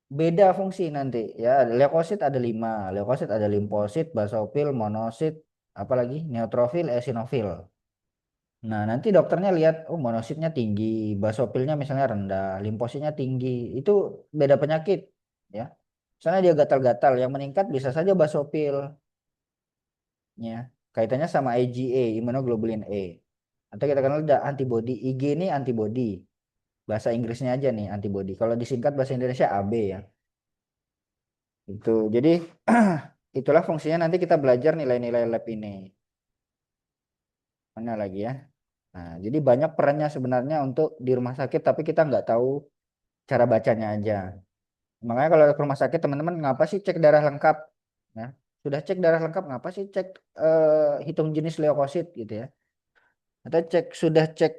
Beda fungsi nanti ya, leukosit ada lima, leukosit ada limfosit, basofil, monosit, apalagi neutrofil, eosinofil. Nah nanti dokternya lihat, oh monositnya tinggi, basofilnya misalnya rendah, limfositnya tinggi, itu beda penyakit ya. Misalnya dia gatal-gatal, yang meningkat bisa saja basofil ya, kaitannya sama IgA, immunoglobulin A, atau kita kenal ada antibody. Ig ini antibody, bahasa Inggrisnya aja nih antibody, kalau disingkat bahasa Indonesia AB ya. Itu. Jadi itulah fungsinya nanti kita belajar nilai-nilai lab ini. Mana lagi ya? Nah, jadi banyak perannya sebenarnya untuk di rumah sakit, tapi kita nggak tahu cara bacanya aja. Makanya kalau ke rumah sakit teman-teman ngapa sih cek darah lengkap? Nah, sudah cek darah lengkap, ngapa sih cek hitung jenis leukosit gitu ya? Atau sudah cek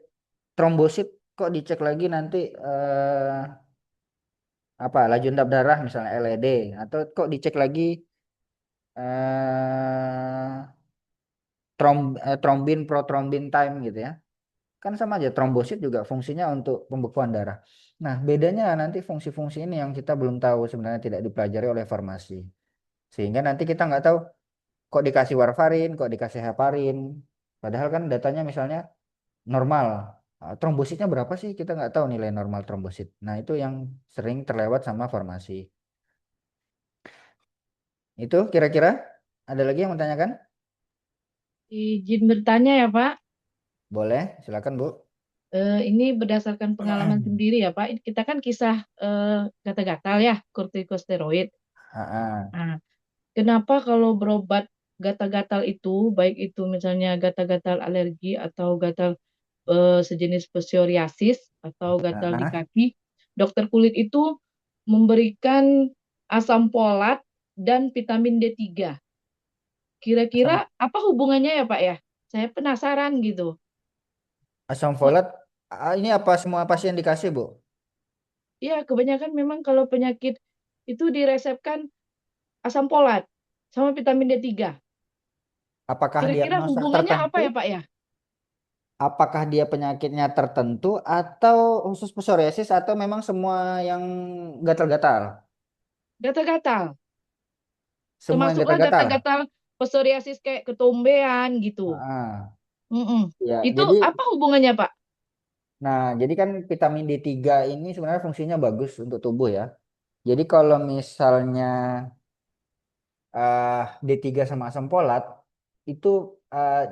trombosit, kok dicek lagi nanti apa laju endap darah misalnya LED, atau kok dicek lagi eh, trombin protrombin time gitu ya? Kan sama aja trombosit juga fungsinya untuk pembekuan darah. Nah, bedanya nanti fungsi-fungsi ini yang kita belum tahu sebenarnya tidak dipelajari oleh farmasi. Sehingga nanti kita nggak tahu kok dikasih warfarin, kok dikasih heparin. Padahal kan datanya misalnya normal. Trombositnya berapa sih? Kita nggak tahu nilai normal trombosit. Nah, itu yang sering terlewat sama farmasi. Itu kira-kira ada lagi yang mau tanyakan? Izin bertanya ya, Pak. Boleh, silakan Bu. Ini berdasarkan pengalaman sendiri ya, Pak. Kita kan kisah gatal-gatal ya, kortikosteroid. Ah, ah. Nah, kenapa kalau berobat gatal-gatal itu, baik itu misalnya gatal-gatal alergi atau gatal sejenis psoriasis atau Ah, gatal di ah. kaki, dokter kulit itu memberikan asam folat dan vitamin D3. Kira-kira Asam, apa hubungannya ya, Pak ya? Saya penasaran gitu. asam So- folat, ini apa semua pasien dikasih Bu? Ya, kebanyakan memang kalau penyakit itu diresepkan asam folat sama vitamin D3. Apakah Kira-kira diagnosa hubungannya apa tertentu? ya, Pak ya? Apakah dia penyakitnya tertentu atau khusus psoriasis atau memang semua yang gatal-gatal? Gatal-gatal. Semua yang Termasuklah gatal-gatal. gatal-gatal psoriasis kayak ketombean gitu. Ah, Mm-mm. ya, Itu jadi apa hubungannya, Pak? jadi kan vitamin D3 ini sebenarnya fungsinya bagus untuk tubuh ya. Jadi kalau misalnya D3 sama asam folat itu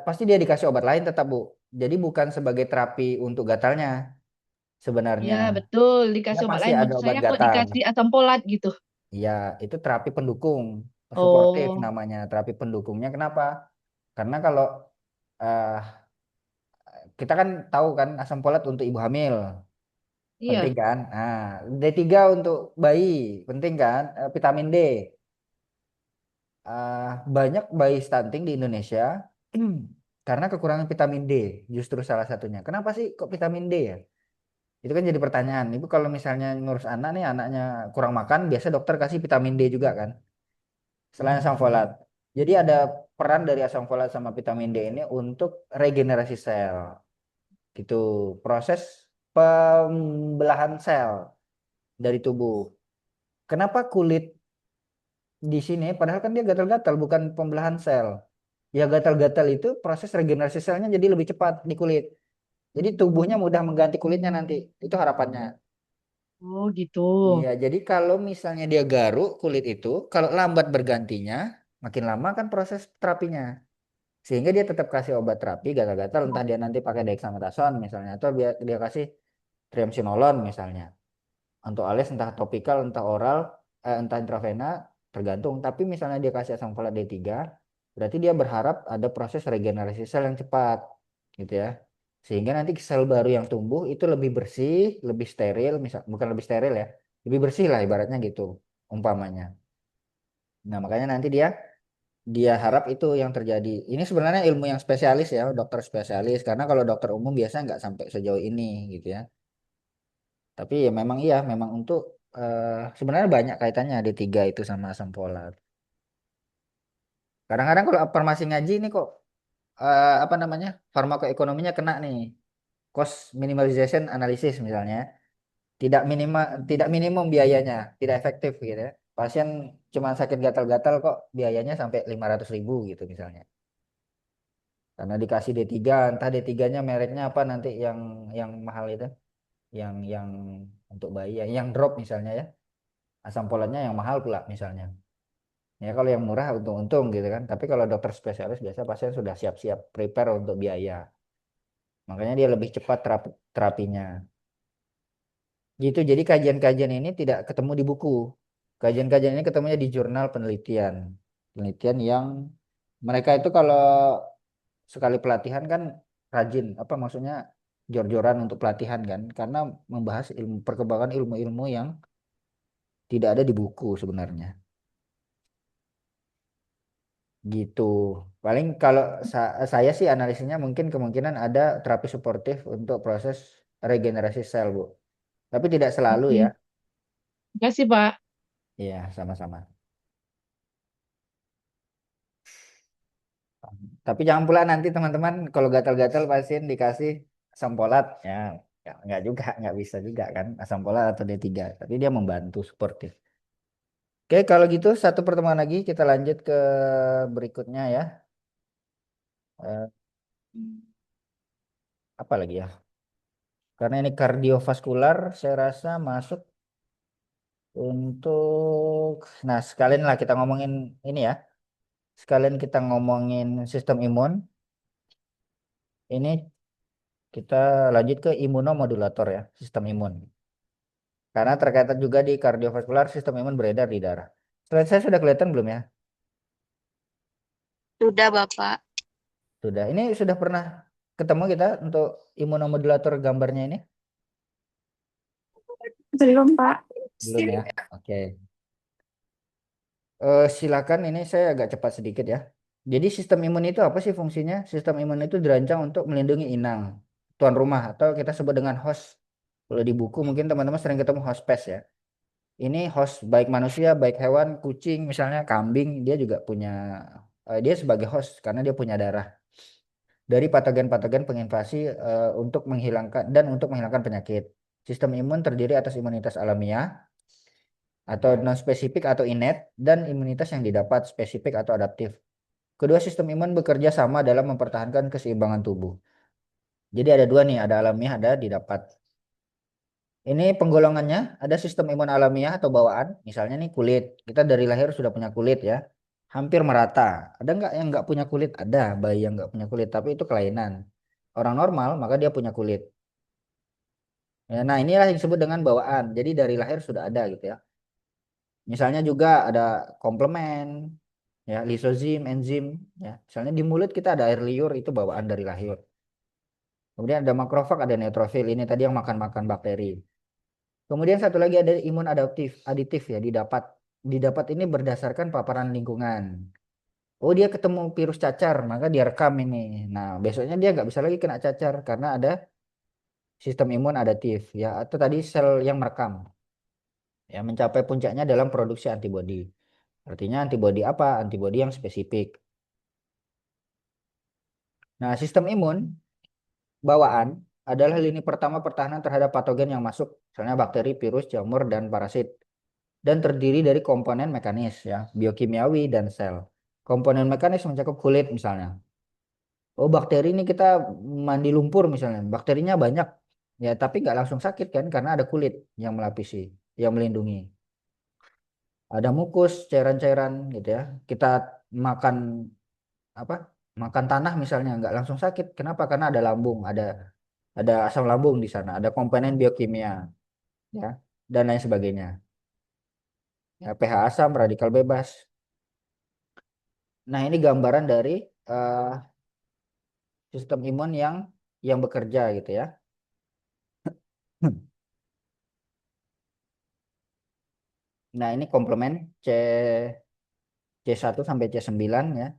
pasti dia dikasih obat lain tetap Bu. Jadi bukan sebagai terapi untuk gatalnya sebenarnya. Ya, betul. Dia Dikasih obat pasti lain. ada Maksud obat saya kok gatal. dikasih asam folat gitu. Iya, itu terapi pendukung, suportif Oh, namanya. Terapi pendukungnya kenapa? Karena kalau eh, kita kan tahu kan asam folat untuk ibu hamil, penting iya. kan? Nah, D3 untuk bayi, penting kan? Vitamin D. Eh, Banyak bayi stunting di Indonesia karena kekurangan vitamin D, justru salah satunya. Kenapa sih kok vitamin D ya? Itu kan jadi pertanyaan. Ibu kalau misalnya ngurus anak nih, anaknya kurang makan, biasa dokter kasih vitamin D juga kan? Selain asam folat. Jadi ada peran dari asam folat sama vitamin D ini untuk regenerasi sel. Gitu. Proses pembelahan sel dari tubuh. Kenapa kulit di sini padahal kan dia gatal-gatal bukan pembelahan sel. Ya gatal-gatal itu proses regenerasi selnya jadi lebih cepat di kulit. Jadi tubuhnya mudah mengganti kulitnya nanti. Itu harapannya. Oh, gitu. Iya, jadi kalau misalnya dia garuk kulit itu, kalau lambat bergantinya, makin lama kan proses terapinya. Sehingga dia tetap kasih obat terapi gatal-gatal entah dia nanti pakai dexamethasone misalnya atau dia kasih triamcinolone misalnya untuk alis entah topikal entah oral entah intravena tergantung tapi misalnya dia kasih asam folat D3 berarti dia berharap ada proses regenerasi sel yang cepat gitu ya sehingga nanti sel baru yang tumbuh itu lebih bersih lebih steril misal bukan lebih steril ya lebih bersih lah ibaratnya gitu umpamanya nah makanya nanti dia harap itu yang terjadi. Ini sebenarnya ilmu yang spesialis ya, dokter spesialis. Karena kalau dokter umum biasanya nggak sampai sejauh ini gitu ya. Tapi ya memang iya, memang untuk sebenarnya banyak kaitannya D3 itu sama asam folat. Kadang-kadang kalau farmasi ngaji ini kok apa namanya farmakoekonominya kena nih. Cost minimalization analysis misalnya, tidak minimum biayanya, tidak efektif gitu ya. Pasien cuma sakit gatal-gatal kok biayanya sampai 500.000 gitu misalnya. Karena dikasih D3 entah D3-nya mereknya apa nanti yang mahal itu, yang untuk bayi ya, yang drop misalnya ya. Asam folatnya yang mahal pula misalnya. Ya kalau yang murah untung-untung gitu kan. Tapi kalau dokter spesialis biasa pasien sudah siap-siap prepare untuk biaya. Makanya dia lebih cepat terapinya. Gitu. Jadi kajian-kajian ini tidak ketemu di buku. Kajian-kajian ini ketemunya di jurnal penelitian. Penelitian yang mereka itu kalau sekali pelatihan kan rajin, apa maksudnya jor-joran untuk pelatihan kan, karena membahas perkembangan ilmu-ilmu yang tidak ada di buku sebenarnya. Gitu. Paling kalau saya sih analisisnya mungkin kemungkinan ada terapi suportif untuk proses regenerasi sel, Bu. Tapi tidak selalu ya. Oke. Terima kasih, Pak. Iya, sama-sama. Tapi jangan pula nanti teman-teman kalau gatal-gatal pasien dikasih asam folat ya, nggak juga, nggak bisa juga kan asam folat atau D3. Tapi dia membantu suportif. Oke, kalau gitu satu pertemuan lagi kita lanjut ke berikutnya ya. Eh, apa lagi ya? Karena ini kardiovaskular, saya rasa masuk untuk, nah sekalian lah kita ngomongin ini ya. Sekalian kita ngomongin sistem imun. Ini kita lanjut ke imunomodulator ya, sistem imun. Karena terkaitan juga di kardiovaskular, sistem imun beredar di darah. Slide saya sudah kelihatan belum ya? Sudah, Bapak. Sudah. Ini sudah pernah ketemu kita untuk imunomodulator gambarnya ini? Belum, Pak. Belum ya? Oke. Silakan ini saya agak cepat sedikit ya. Jadi sistem imun itu apa sih fungsinya? Sistem imun itu dirancang untuk melindungi inang, tuan rumah atau kita sebut dengan host. Kalau di buku mungkin teman-teman sering ketemu hospes ya. Ini host baik manusia, baik hewan, kucing, misalnya kambing, dia juga punya dia sebagai host karena dia punya darah dari patogen-patogen penginvasi untuk menghilangkan penyakit. Sistem imun terdiri atas imunitas alamiah atau non spesifik atau innate dan imunitas yang didapat spesifik atau adaptif. Kedua sistem imun bekerja sama dalam mempertahankan keseimbangan tubuh. Jadi ada dua nih, ada alamiah, ada didapat. Ini penggolongannya, ada sistem imun alamiah atau bawaan, misalnya nih kulit. Kita dari lahir sudah punya kulit ya, hampir merata. Ada nggak yang nggak punya kulit? Ada bayi yang nggak punya kulit, tapi itu kelainan. Orang normal maka dia punya kulit. Ya, nah inilah yang disebut dengan bawaan. Jadi dari lahir sudah ada gitu ya. Misalnya juga ada komplement, ya lisozim, enzim. Ya, misalnya di mulut kita ada air liur itu bawaan dari lahir. Kemudian ada makrofag, ada neutrofil. Ini tadi yang makan-makan bakteri. Kemudian satu lagi ada imun adaptif, aditif ya, didapat. Didapat ini berdasarkan paparan lingkungan. Oh dia ketemu virus cacar, maka dia rekam ini. Nah besoknya dia nggak bisa lagi kena cacar karena ada sistem imun adaptif ya, atau tadi sel yang merekam ya mencapai puncaknya dalam produksi antibodi. Artinya antibodi apa? Antibodi yang spesifik. Nah sistem imun bawaan adalah lini pertama pertahanan terhadap patogen yang masuk, misalnya bakteri, virus, jamur, dan parasit. Dan terdiri dari komponen mekanis ya, biokimiawi dan sel. Komponen mekanis mencakup kulit misalnya. Oh bakteri ini kita mandi lumpur misalnya, bakterinya banyak ya, tapi nggak langsung sakit kan karena ada kulit yang melapisi, yang melindungi. Ada mukus, cairan-cairan gitu ya. Kita makan apa? Makan tanah misalnya nggak langsung sakit. Kenapa? Karena ada lambung, ada asam lambung di sana, ada komponen biokimia ya dan lain sebagainya. Ya, pH asam, radikal bebas. Nah, ini gambaran dari eh, sistem imun yang bekerja gitu ya. Nah, ini komplement C1 sampai C9 ya.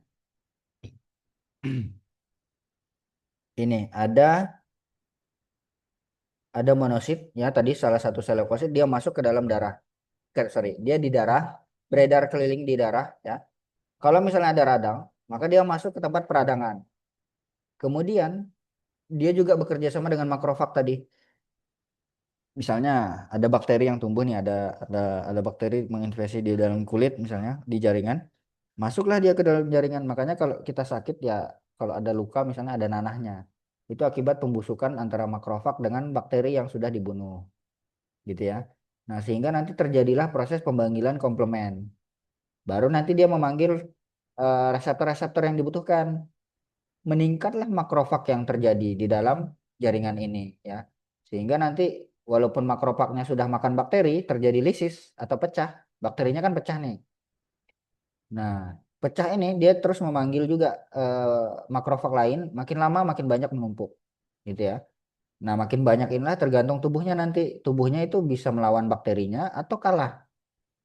Ini ada monosit ya, tadi salah satu sel leukosit dia masuk ke dalam darah. Sorry, dia di darah, beredar keliling di darah ya. Kalau misalnya ada radang, maka dia masuk ke tempat peradangan. Kemudian dia juga bekerja sama dengan makrofag tadi. Misalnya ada bakteri yang tumbuh nih, ada bakteri menginfeksi di dalam kulit misalnya di jaringan, masuklah dia ke dalam jaringan. Makanya kalau kita sakit ya, kalau ada luka misalnya ada nanahnya, itu akibat pembusukan antara makrofag dengan bakteri yang sudah dibunuh, gitu ya. Nah sehingga nanti terjadilah proses pembangkitan komplement. Baru nanti dia memanggil reseptor-reseptor yang dibutuhkan. Meningkatlah makrofag yang terjadi di dalam jaringan ini ya. Sehingga nanti walaupun makrofagnya sudah makan bakteri, terjadi lisis atau pecah. Bakterinya kan pecah nih. Nah, Pecah ini dia terus memanggil juga makrofag lain, makin lama makin banyak menumpuk, gitu ya. Nah, makin banyak inilah tergantung tubuhnya nanti. Tubuhnya itu bisa melawan bakterinya atau kalah.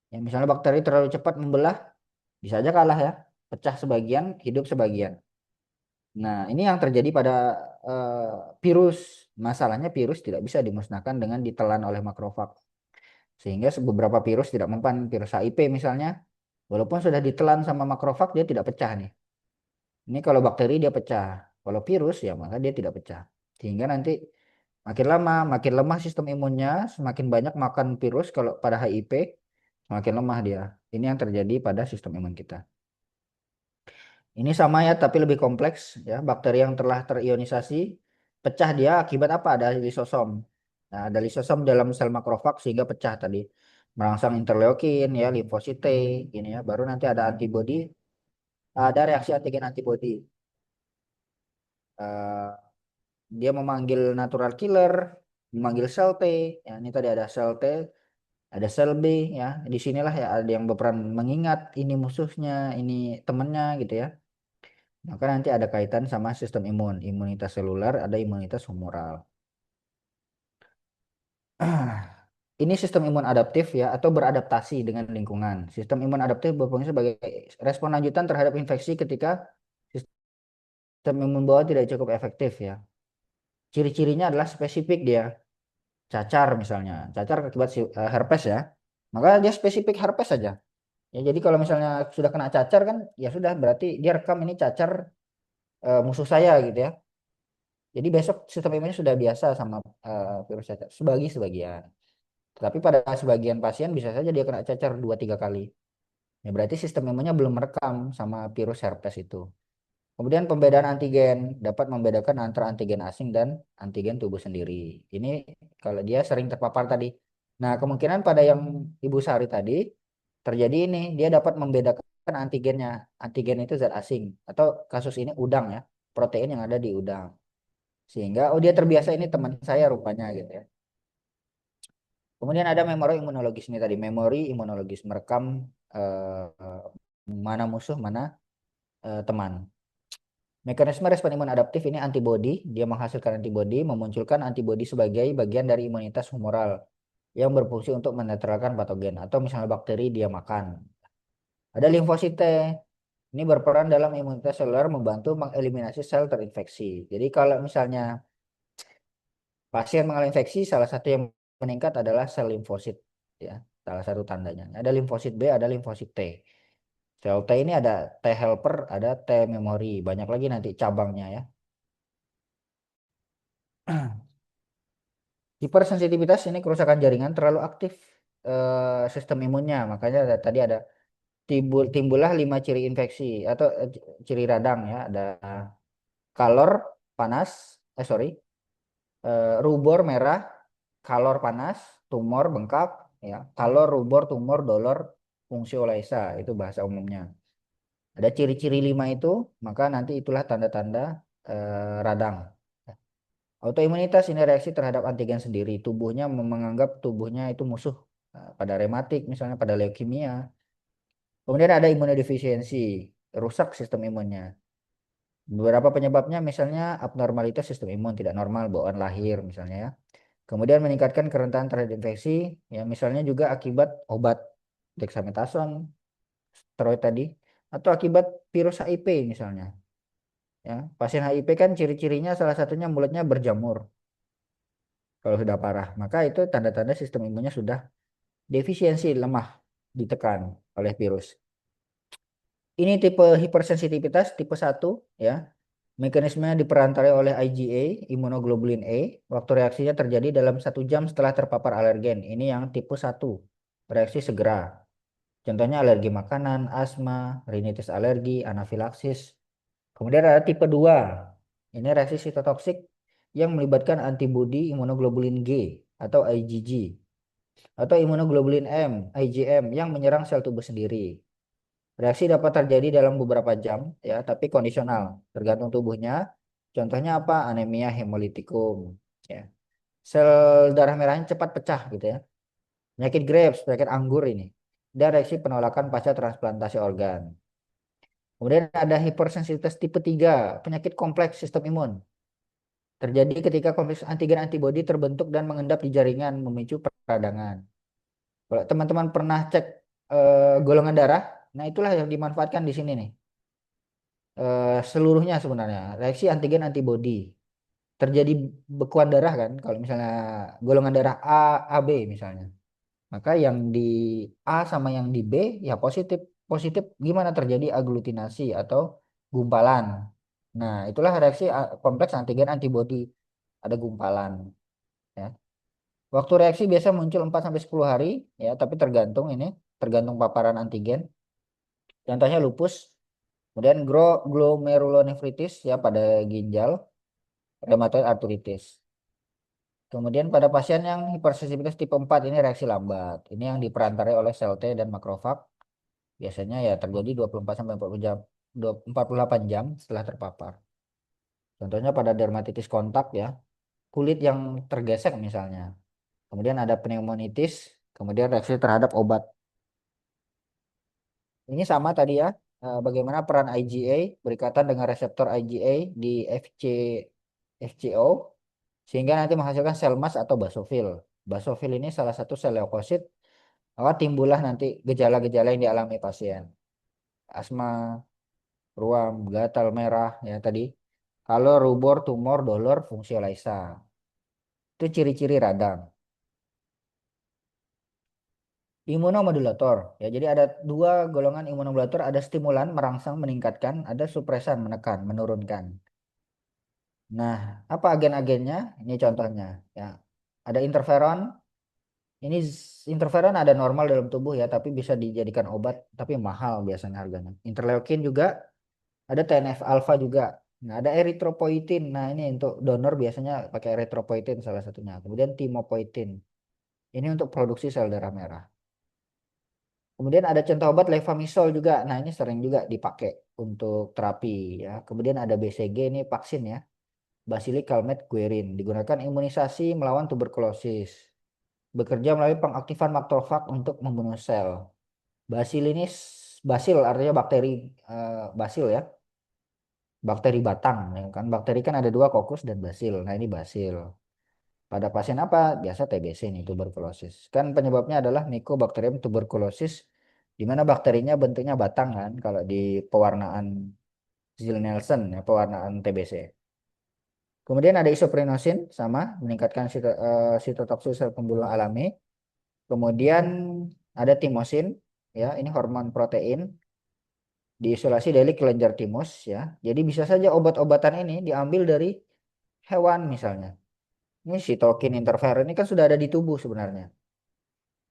Ya, misalnya bakteri terlalu cepat membelah, bisa aja kalah ya. Pecah sebagian, hidup sebagian. Nah, ini yang terjadi pada virus. Masalahnya virus tidak bisa dimusnahkan dengan ditelan oleh makrofag. Sehingga beberapa virus tidak mempan. Virus HIV misalnya, walaupun sudah ditelan sama makrofag, dia tidak pecah nih. Ini kalau bakteri dia pecah. Kalau virus ya maka dia tidak pecah. Sehingga nanti makin lama, makin lemah sistem imunnya, semakin banyak makan virus kalau pada HIV, semakin lemah dia. Ini yang terjadi pada sistem imun kita. Ini sama ya, tapi lebih kompleks ya. Bakteri yang telah terionisasi pecah dia akibat apa? Ada lisosom. Nah, ada lisosom dalam sel makrofag sehingga pecah tadi. Merangsang interleukin ya, limfosit T, gini ya. Baru nanti ada antibodi, ada reaksi antigen antibodi. Eh, Dia memanggil natural killer, memanggil sel T. Ya, ini tadi ada sel T, ada sel B ya. Di sinilah ya ada yang berperan mengingat ini musuhnya, ini temannya gitu ya. Maka nanti ada kaitan sama sistem imun, imunitas seluler, ada imunitas humoral. Ini sistem imun adaptif ya atau beradaptasi dengan lingkungan. Sistem imun adaptif berfungsi sebagai respon lanjutan terhadap infeksi ketika sistem imun bawah tidak cukup efektif ya. Ciri-cirinya adalah spesifik dia, cacar misalnya, cacar akibat herpes ya. Maka dia spesifik herpes saja. Ya, jadi kalau misalnya sudah kena cacar kan ya sudah berarti dia rekam ini cacar musuh saya gitu ya. Jadi besok sistem imunnya sudah biasa sama virus cacar. Sebagian. Tapi pada sebagian pasien bisa saja dia kena cacar 2 3 kali. Ya, berarti sistem imunnya belum merekam sama virus herpes itu. Kemudian pembedaan antigen dapat membedakan antara antigen asing dan antigen tubuh sendiri. Ini kalau dia sering terpapar tadi. Nah, kemungkinan pada yang Ibu Sari tadi terjadi ini, dia dapat membedakan antigennya. Antigen itu zat asing atau kasus ini udang ya, protein yang ada di udang. Sehingga oh dia terbiasa ini teman saya rupanya gitu ya. Kemudian ada memori imunologis ini tadi, memori imunologis merekam mana musuh, mana teman. Mekanisme respon imun adaptif ini antibodi, dia menghasilkan antibodi, memunculkan antibodi sebagai bagian dari imunitas humoral yang berfungsi untuk menetralkan patogen atau misalnya bakteri dia makan. Ada limfosit T, ini berperan dalam imunitas seluler membantu mengeliminasi sel terinfeksi. Jadi kalau misalnya pasien mengalami infeksi, salah satu yang meningkat adalah sel limfosit ya, salah satu tandanya. Ada limfosit B, ada limfosit T. Sel T ini ada T helper, ada T memory, banyak lagi nanti cabangnya ya. Hipersensitivitas ini kerusakan jaringan terlalu aktif sistem imunnya. Makanya tadi ada timbullah 5 ciri infeksi atau ciri radang ya. Ada kalor panas, sorry, rubor merah, kalor panas, tumor bengkak, ya. Kalor, rubor, tumor, dolor, fungsi olesa itu bahasa umumnya. Ada ciri-ciri 5 itu, maka nanti itulah tanda-tanda radang. Autoimunitas ini reaksi terhadap antigen sendiri. Tubuhnya menganggap tubuhnya itu musuh. Pada rematik misalnya, pada leukemia. Kemudian ada imunodefisiensi, rusak sistem imunnya. Beberapa penyebabnya misalnya abnormalitas sistem imun tidak normal bawaan lahir misalnya ya. Kemudian meningkatkan kerentanan terhadap infeksi, ya misalnya juga akibat obat dexamethasone, steroid tadi, atau akibat virus HIV misalnya. Ya, pasien HIV kan ciri-cirinya salah satunya mulutnya berjamur. Kalau sudah parah, maka itu tanda-tanda sistem imunnya sudah defisiensi, lemah, ditekan oleh virus. Ini tipe hipersensitivitas tipe 1 ya. Mekanismenya diperantarai oleh IgA, imunoglobulin A. Waktu reaksinya terjadi dalam 1 jam setelah terpapar alergen. Ini yang tipe 1, reaksi segera. Contohnya alergi makanan, asma, rinitis alergi, anafilaksis. Kemudian ada tipe 2. Ini reaksi sitotoksik yang melibatkan antibodi imunoglobulin G atau IgG atau imunoglobulin M, IgM yang menyerang sel tubuh sendiri. Reaksi dapat terjadi dalam beberapa jam ya, tapi kondisional, tergantung tubuhnya. Contohnya apa? Anemia hemolitikum ya. Sel darah merahnya cepat pecah gitu ya. Penyakit Graves, penyakit anggur ini. Dan reaksi penolakan pasca transplantasi organ. Kemudian ada hipersensitivitas tipe 3, penyakit kompleks sistem imun. Terjadi ketika kompleks antigen antibodi terbentuk dan mengendap di jaringan memicu peradangan. Kalau teman-teman pernah cek golongan darah, nah itulah yang dimanfaatkan di sini nih. Seluruhnya sebenarnya reaksi antigen antibodi. Terjadi bekuan darah kan, kalau misalnya golongan darah A, AB misalnya. Maka yang di A sama yang di B ya positif. Positif gimana terjadi aglutinasi atau gumpalan. Nah, itulah reaksi kompleks antigen antibodi. Ada gumpalan ya. Waktu reaksi biasa muncul 4 sampai 10 hari ya, tapi tergantung ini, tergantung paparan antigen. Contohnya lupus, kemudian glomerulonefritis ya pada ginjal, rheumatoid arthritis. Kemudian pada pasien yang hipersensitivitas tipe 4 ini reaksi lambat. Ini yang diperantarai oleh sel T dan makrofag. Biasanya ya terjadi 24 sampai 40 jam, 48 jam setelah terpapar. Contohnya pada dermatitis kontak ya, kulit yang tergesek misalnya. Kemudian ada pneumonitis, kemudian reaksi terhadap obat. Ini sama tadi ya, bagaimana peran IgA berikatan dengan reseptor IgA di FCO sehingga nanti menghasilkan sel emas atau basofil. Basofil ini salah satu sel leukosit, maka timbullah nanti gejala-gejala yang dialami pasien. Asma, ruam, gatal merah ya tadi. Kalau rubor, tumor, dolor, fungsi Lysa. Itu ciri-ciri radang. Imunomodulator ya, jadi ada dua golongan imunomodulator, ada stimulan merangsang meningkatkan, ada supresan menekan menurunkan. Nah, apa agen-agennya? Ini contohnya ya. Ada interferon. Ini interferon ada normal dalam tubuh ya, tapi bisa dijadikan obat, tapi mahal biasanya harganya. Interleukin juga, ada TNF alfa juga. Nah, ada eritropoietin. Nah, ini untuk donor biasanya pakai eritropoietin salah satunya. Kemudian timopoietin. Ini untuk produksi sel darah merah. Kemudian ada contoh obat levamisol juga. Nah, ini sering juga dipakai untuk terapi ya. Kemudian ada BCG, ini vaksin ya. Bacilli Calmette Guerin digunakan imunisasi melawan tuberkulosis. Bekerja melalui pengaktifan makrofag untuk membunuh sel. Basil ini basil artinya bakteri, basil ya. Bakteri batang ya kan. Bakteri kan ada dua, kokus dan basil. Nah, ini basil. Pada pasien apa? Biasa TBC nih, tuberkulosis. Kan penyebabnya adalah Mycobacterium tuberculosis, di mana bakterinya bentuknya batang kan kalau di pewarnaan Ziehl-Neelsen ya, pewarnaan TBC. Kemudian ada isoprenosin sama meningkatkan sitotoksic sel pembunuh alami. Kemudian ada timosin ya, ini hormon protein diisolasi dari kelenjar timus ya. Jadi bisa saja obat-obatan ini diambil dari hewan misalnya. Ini sitokin interferon ini kan sudah ada di tubuh sebenarnya.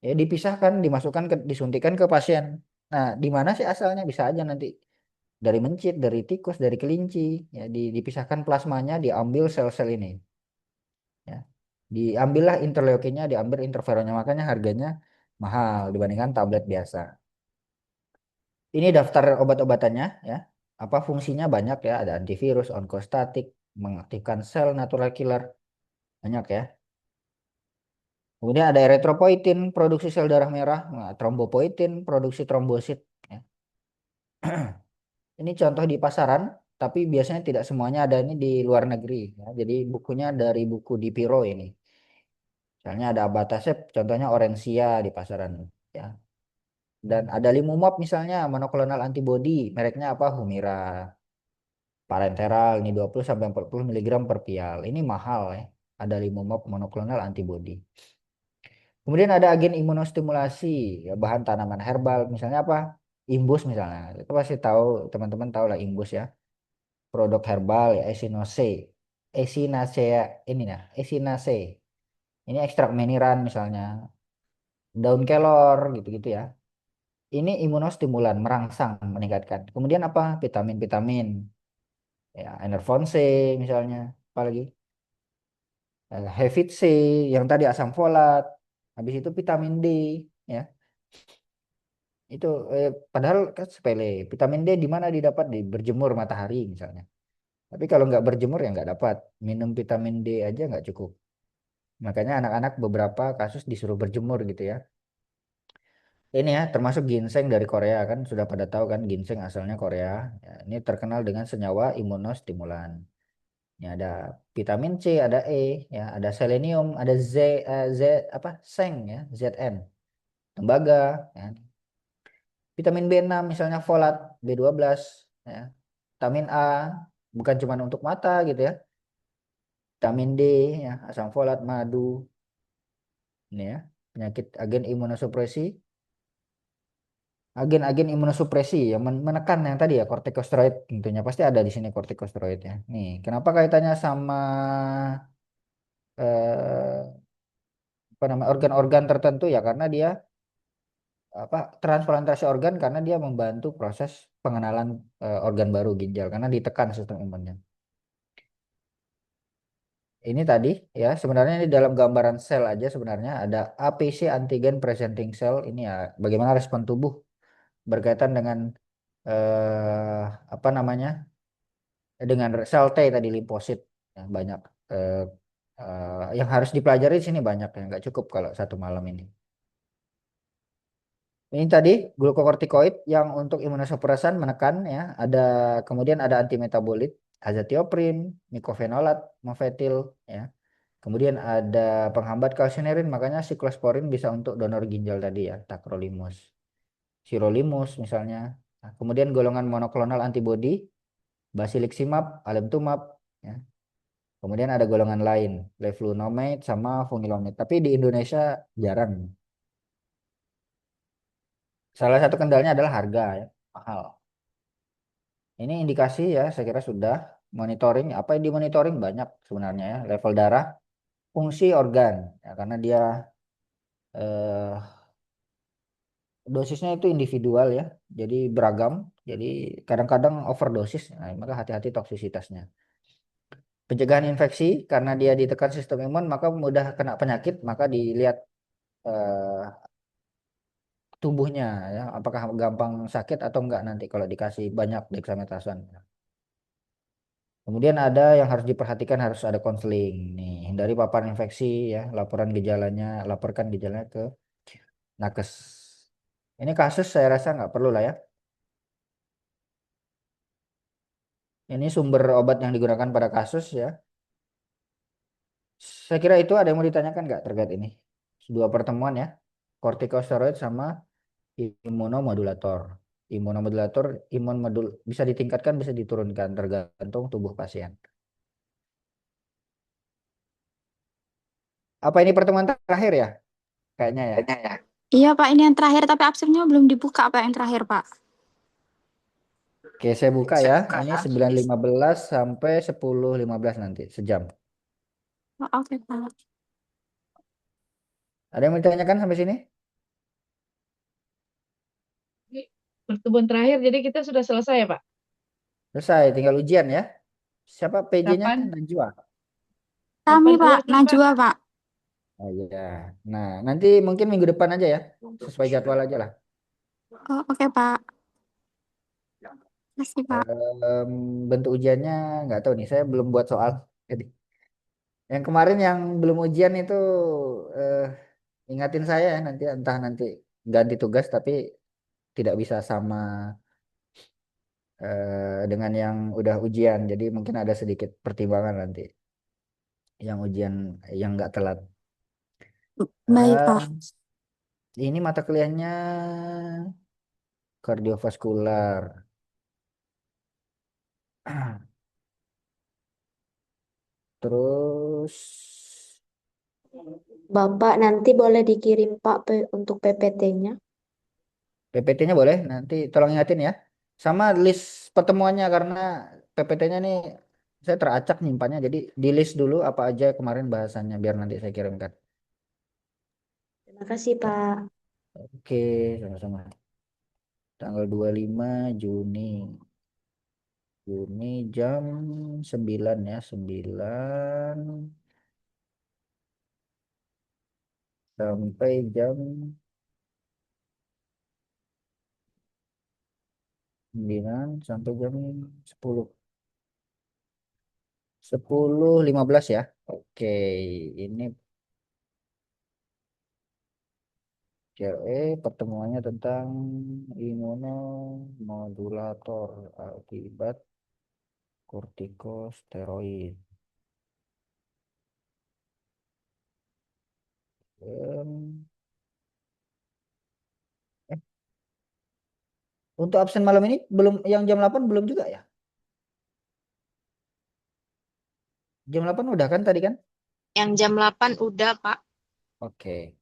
Ya dipisahkan, dimasukkan ke, disuntikan ke pasien. Nah, di mana sih asalnya? Bisa aja nanti dari mencit, dari tikus, dari kelinci, ya dipisahkan plasmanya, diambil sel-sel ini, ya. Diambillah interleukinnya, diambil interferonnya, makanya harganya mahal dibandingkan tablet biasa. Ini daftar obat-obatannya ya. Apa fungsinya banyak ya, ada antivirus, onkostatik, mengaktifkan sel natural killer, banyak ya. Kemudian ada eritropoietin, produksi sel darah merah, nah, trombopoietin, produksi trombosit. Ya. Ini contoh di pasaran, tapi biasanya tidak semuanya ada ini di luar negeri. Ya. Jadi bukunya dari buku Dipiro ini. Misalnya ada abatacept, contohnya Orencia di pasaran. Ya. Dan ada Limumab misalnya, monoklonal antibody, mereknya apa? Humira. Parenteral ini 20 sampai 40 mg per pial. Ini mahal ya. Ada Limumab monoklonal antibody. Kemudian ada agen imunostimulasi, ya bahan tanaman herbal, misalnya apa? Imbus misalnya. Itu pasti tahu, teman-teman tahu lah imbus ya. Produk herbal ya Echinacea. Echinacea ini nah, Echinacea. Ini ekstrak meniran misalnya, daun kelor gitu-gitu ya. Ini imunostimulan, merangsang, meningkatkan. Kemudian apa? Vitamin-vitamin. Ya, Enervon C misalnya, apalagi Hevit C, yang tadi asam folat. Habis itu vitamin D ya. Itu padahal kan sepele. Vitamin D di mana didapat? Di berjemur matahari misalnya. Tapi kalau nggak berjemur ya nggak dapat. Minum vitamin D aja nggak cukup. Makanya anak-anak beberapa kasus disuruh berjemur gitu ya. Ini ya termasuk ginseng dari Korea kan sudah pada tahu kan ginseng asalnya Korea. Ya, ini terkenal dengan senyawa imunostimulan. Ini ada vitamin C, ada E, ya, ada selenium, ada Z apa? Seng ya, Zn, tembaga, ya. Vitamin B6 misalnya folat, B12, ya. Vitamin A bukan cuma untuk mata gitu ya. Vitamin D ya, asam folat, madu, ini ya. Penyakit agen imunosupresi, agen-agen imunosupresi yang menekan yang tadi ya kortikosteroid tentunya pasti ada di sini kortikosteroidnya. Nih, kenapa kaitannya sama eh, apa namanya organ-organ tertentu ya karena dia apa transplantasi organ karena dia membantu proses pengenalan organ baru ginjal karena ditekan sistem imunnya. Ini tadi ya sebenarnya di dalam gambaran sel aja sebenarnya ada APC antigen presenting cell ini ya bagaimana respon tubuh berkaitan dengan eh, apa namanya dengan sel T tadi limfosit ya, banyak eh, yang harus dipelajari di sini banyak ya nggak cukup kalau satu malam ini. Ini tadi glukokortikoid yang untuk imunosupresan menekan ya ada kemudian ada antimetabolit azathioprine, mycophenolate, mofetil ya. Kemudian ada penghambat kalsinerin, makanya siklosporin bisa untuk donor ginjal tadi ya, tacrolimus, sirolimus misalnya. Nah, kemudian golongan monoklonal antibody, basiliximab, alemtuzumab, ya. Kemudian ada golongan lain, leflunomide sama fungilomide. Tapi di Indonesia jarang. Salah satu kendalanya adalah harga ya, mahal. Ini indikasi ya, saya kira sudah monitoring. Apa yang dimonitoring banyak sebenarnya ya, level darah, fungsi organ, ya, karena dia eh, dosisnya itu individual ya, jadi beragam. Jadi kadang-kadang overdosis, nah, maka hati-hati toksisitasnya. Pencegahan infeksi karena dia ditekan sistem imun maka mudah kena penyakit, maka dilihat eh, tubuhnya ya, apakah gampang sakit atau enggak nanti kalau dikasih banyak dexamethasone. Kemudian ada yang harus diperhatikan harus ada konseling nih, hindari paparan infeksi ya, laporkan gejalanya ke nakes. Ini kasus saya rasa nggak perlu lah ya. Ini sumber obat yang digunakan pada kasus ya. Saya kira itu ada yang mau ditanyakan nggak terkait ini? Dua pertemuan ya, kortikosteroid sama imunomodulator. Imunomodulator, bisa ditingkatkan, bisa diturunkan tergantung tubuh pasien. Apa ini pertemuan terakhir ya? Kayaknya ya. Iya Pak, ini yang terakhir tapi absennya belum dibuka Pak yang terakhir Pak. Oke, saya buka ya. Ini 9.15 sampai 10.15 nanti, sejam. Oh, oke Pak. Ada yang mau ditanyakan sampai sini? Ini pertemuan terakhir, jadi kita sudah selesai ya Pak? Selesai, tinggal ujian ya. Siapa PJ-nya? Kapan? Najwa. Kami Kapan Pak, UASnya Pak? Najwa Pak. Oh iya. Nah, nanti mungkin minggu depan aja ya. Sesuai jadwal aja lah. Oh, oke Pak. Terima kasih Pak. Em, bentuk ujiannya nggak tahu nih. Saya belum buat soal. Jadi, yang kemarin yang belum ujian itu eh, ingatin saya ya nanti entah nanti ganti tugas tapi tidak bisa sama dengan yang udah ujian. Jadi mungkin ada sedikit pertimbangan nanti yang ujian yang nggak telat. Baik Pak. Eh, ini mata kuliahnya kardiovaskular. Terus Bapak nanti boleh dikirim Pak untuk PPT-nya. PPT-nya boleh nanti tolong ingatin ya. Sama list pertemuannya karena PPT-nya nih saya teracak nyimpannya. Jadi di list dulu apa aja kemarin bahasannya biar nanti saya kirimkan. Terima kasih Pak. Oke, sama-sama. Tanggal 25 Juni. Juni jam 9 ya, 9 sampai jam 9 sampai jam 10. 10.15 ya. Oke, ini CLE pertemuannya tentang imunomodulator akibat kortikosteroid. Em, eh, untuk absen malam ini belum, yang jam 8 belum juga ya? Jam 8 udah kan tadi kan? Yang jam 8 udah, Pak. Oke.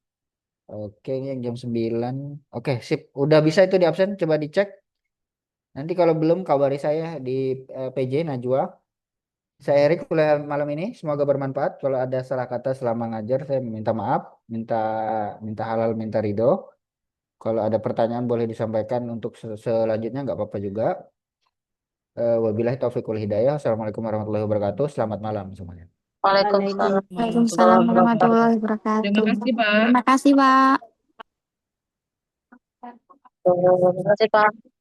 Oke, ini yang jam 9. Oke, sip. Udah bisa itu di absen, coba dicek. Nanti kalau belum kabari saya di PJ Najwa. Saya Erik kuliah malam ini, semoga bermanfaat. Kalau ada salah kata selama ngajar, saya minta maaf, minta minta halal, minta ridho. Kalau ada pertanyaan boleh disampaikan untuk selanjutnya, nggak apa-apa juga. Wabillahi taufiq wal hidayah. Assalamualaikum warahmatullahi wabarakatuh. Selamat malam semuanya. Waalaikumsalam. Waalaikumsalam warahmatullahi Terima wabarakatuh. kasih, Pak. Terima kasih, Pak. Terima kasih, Pak.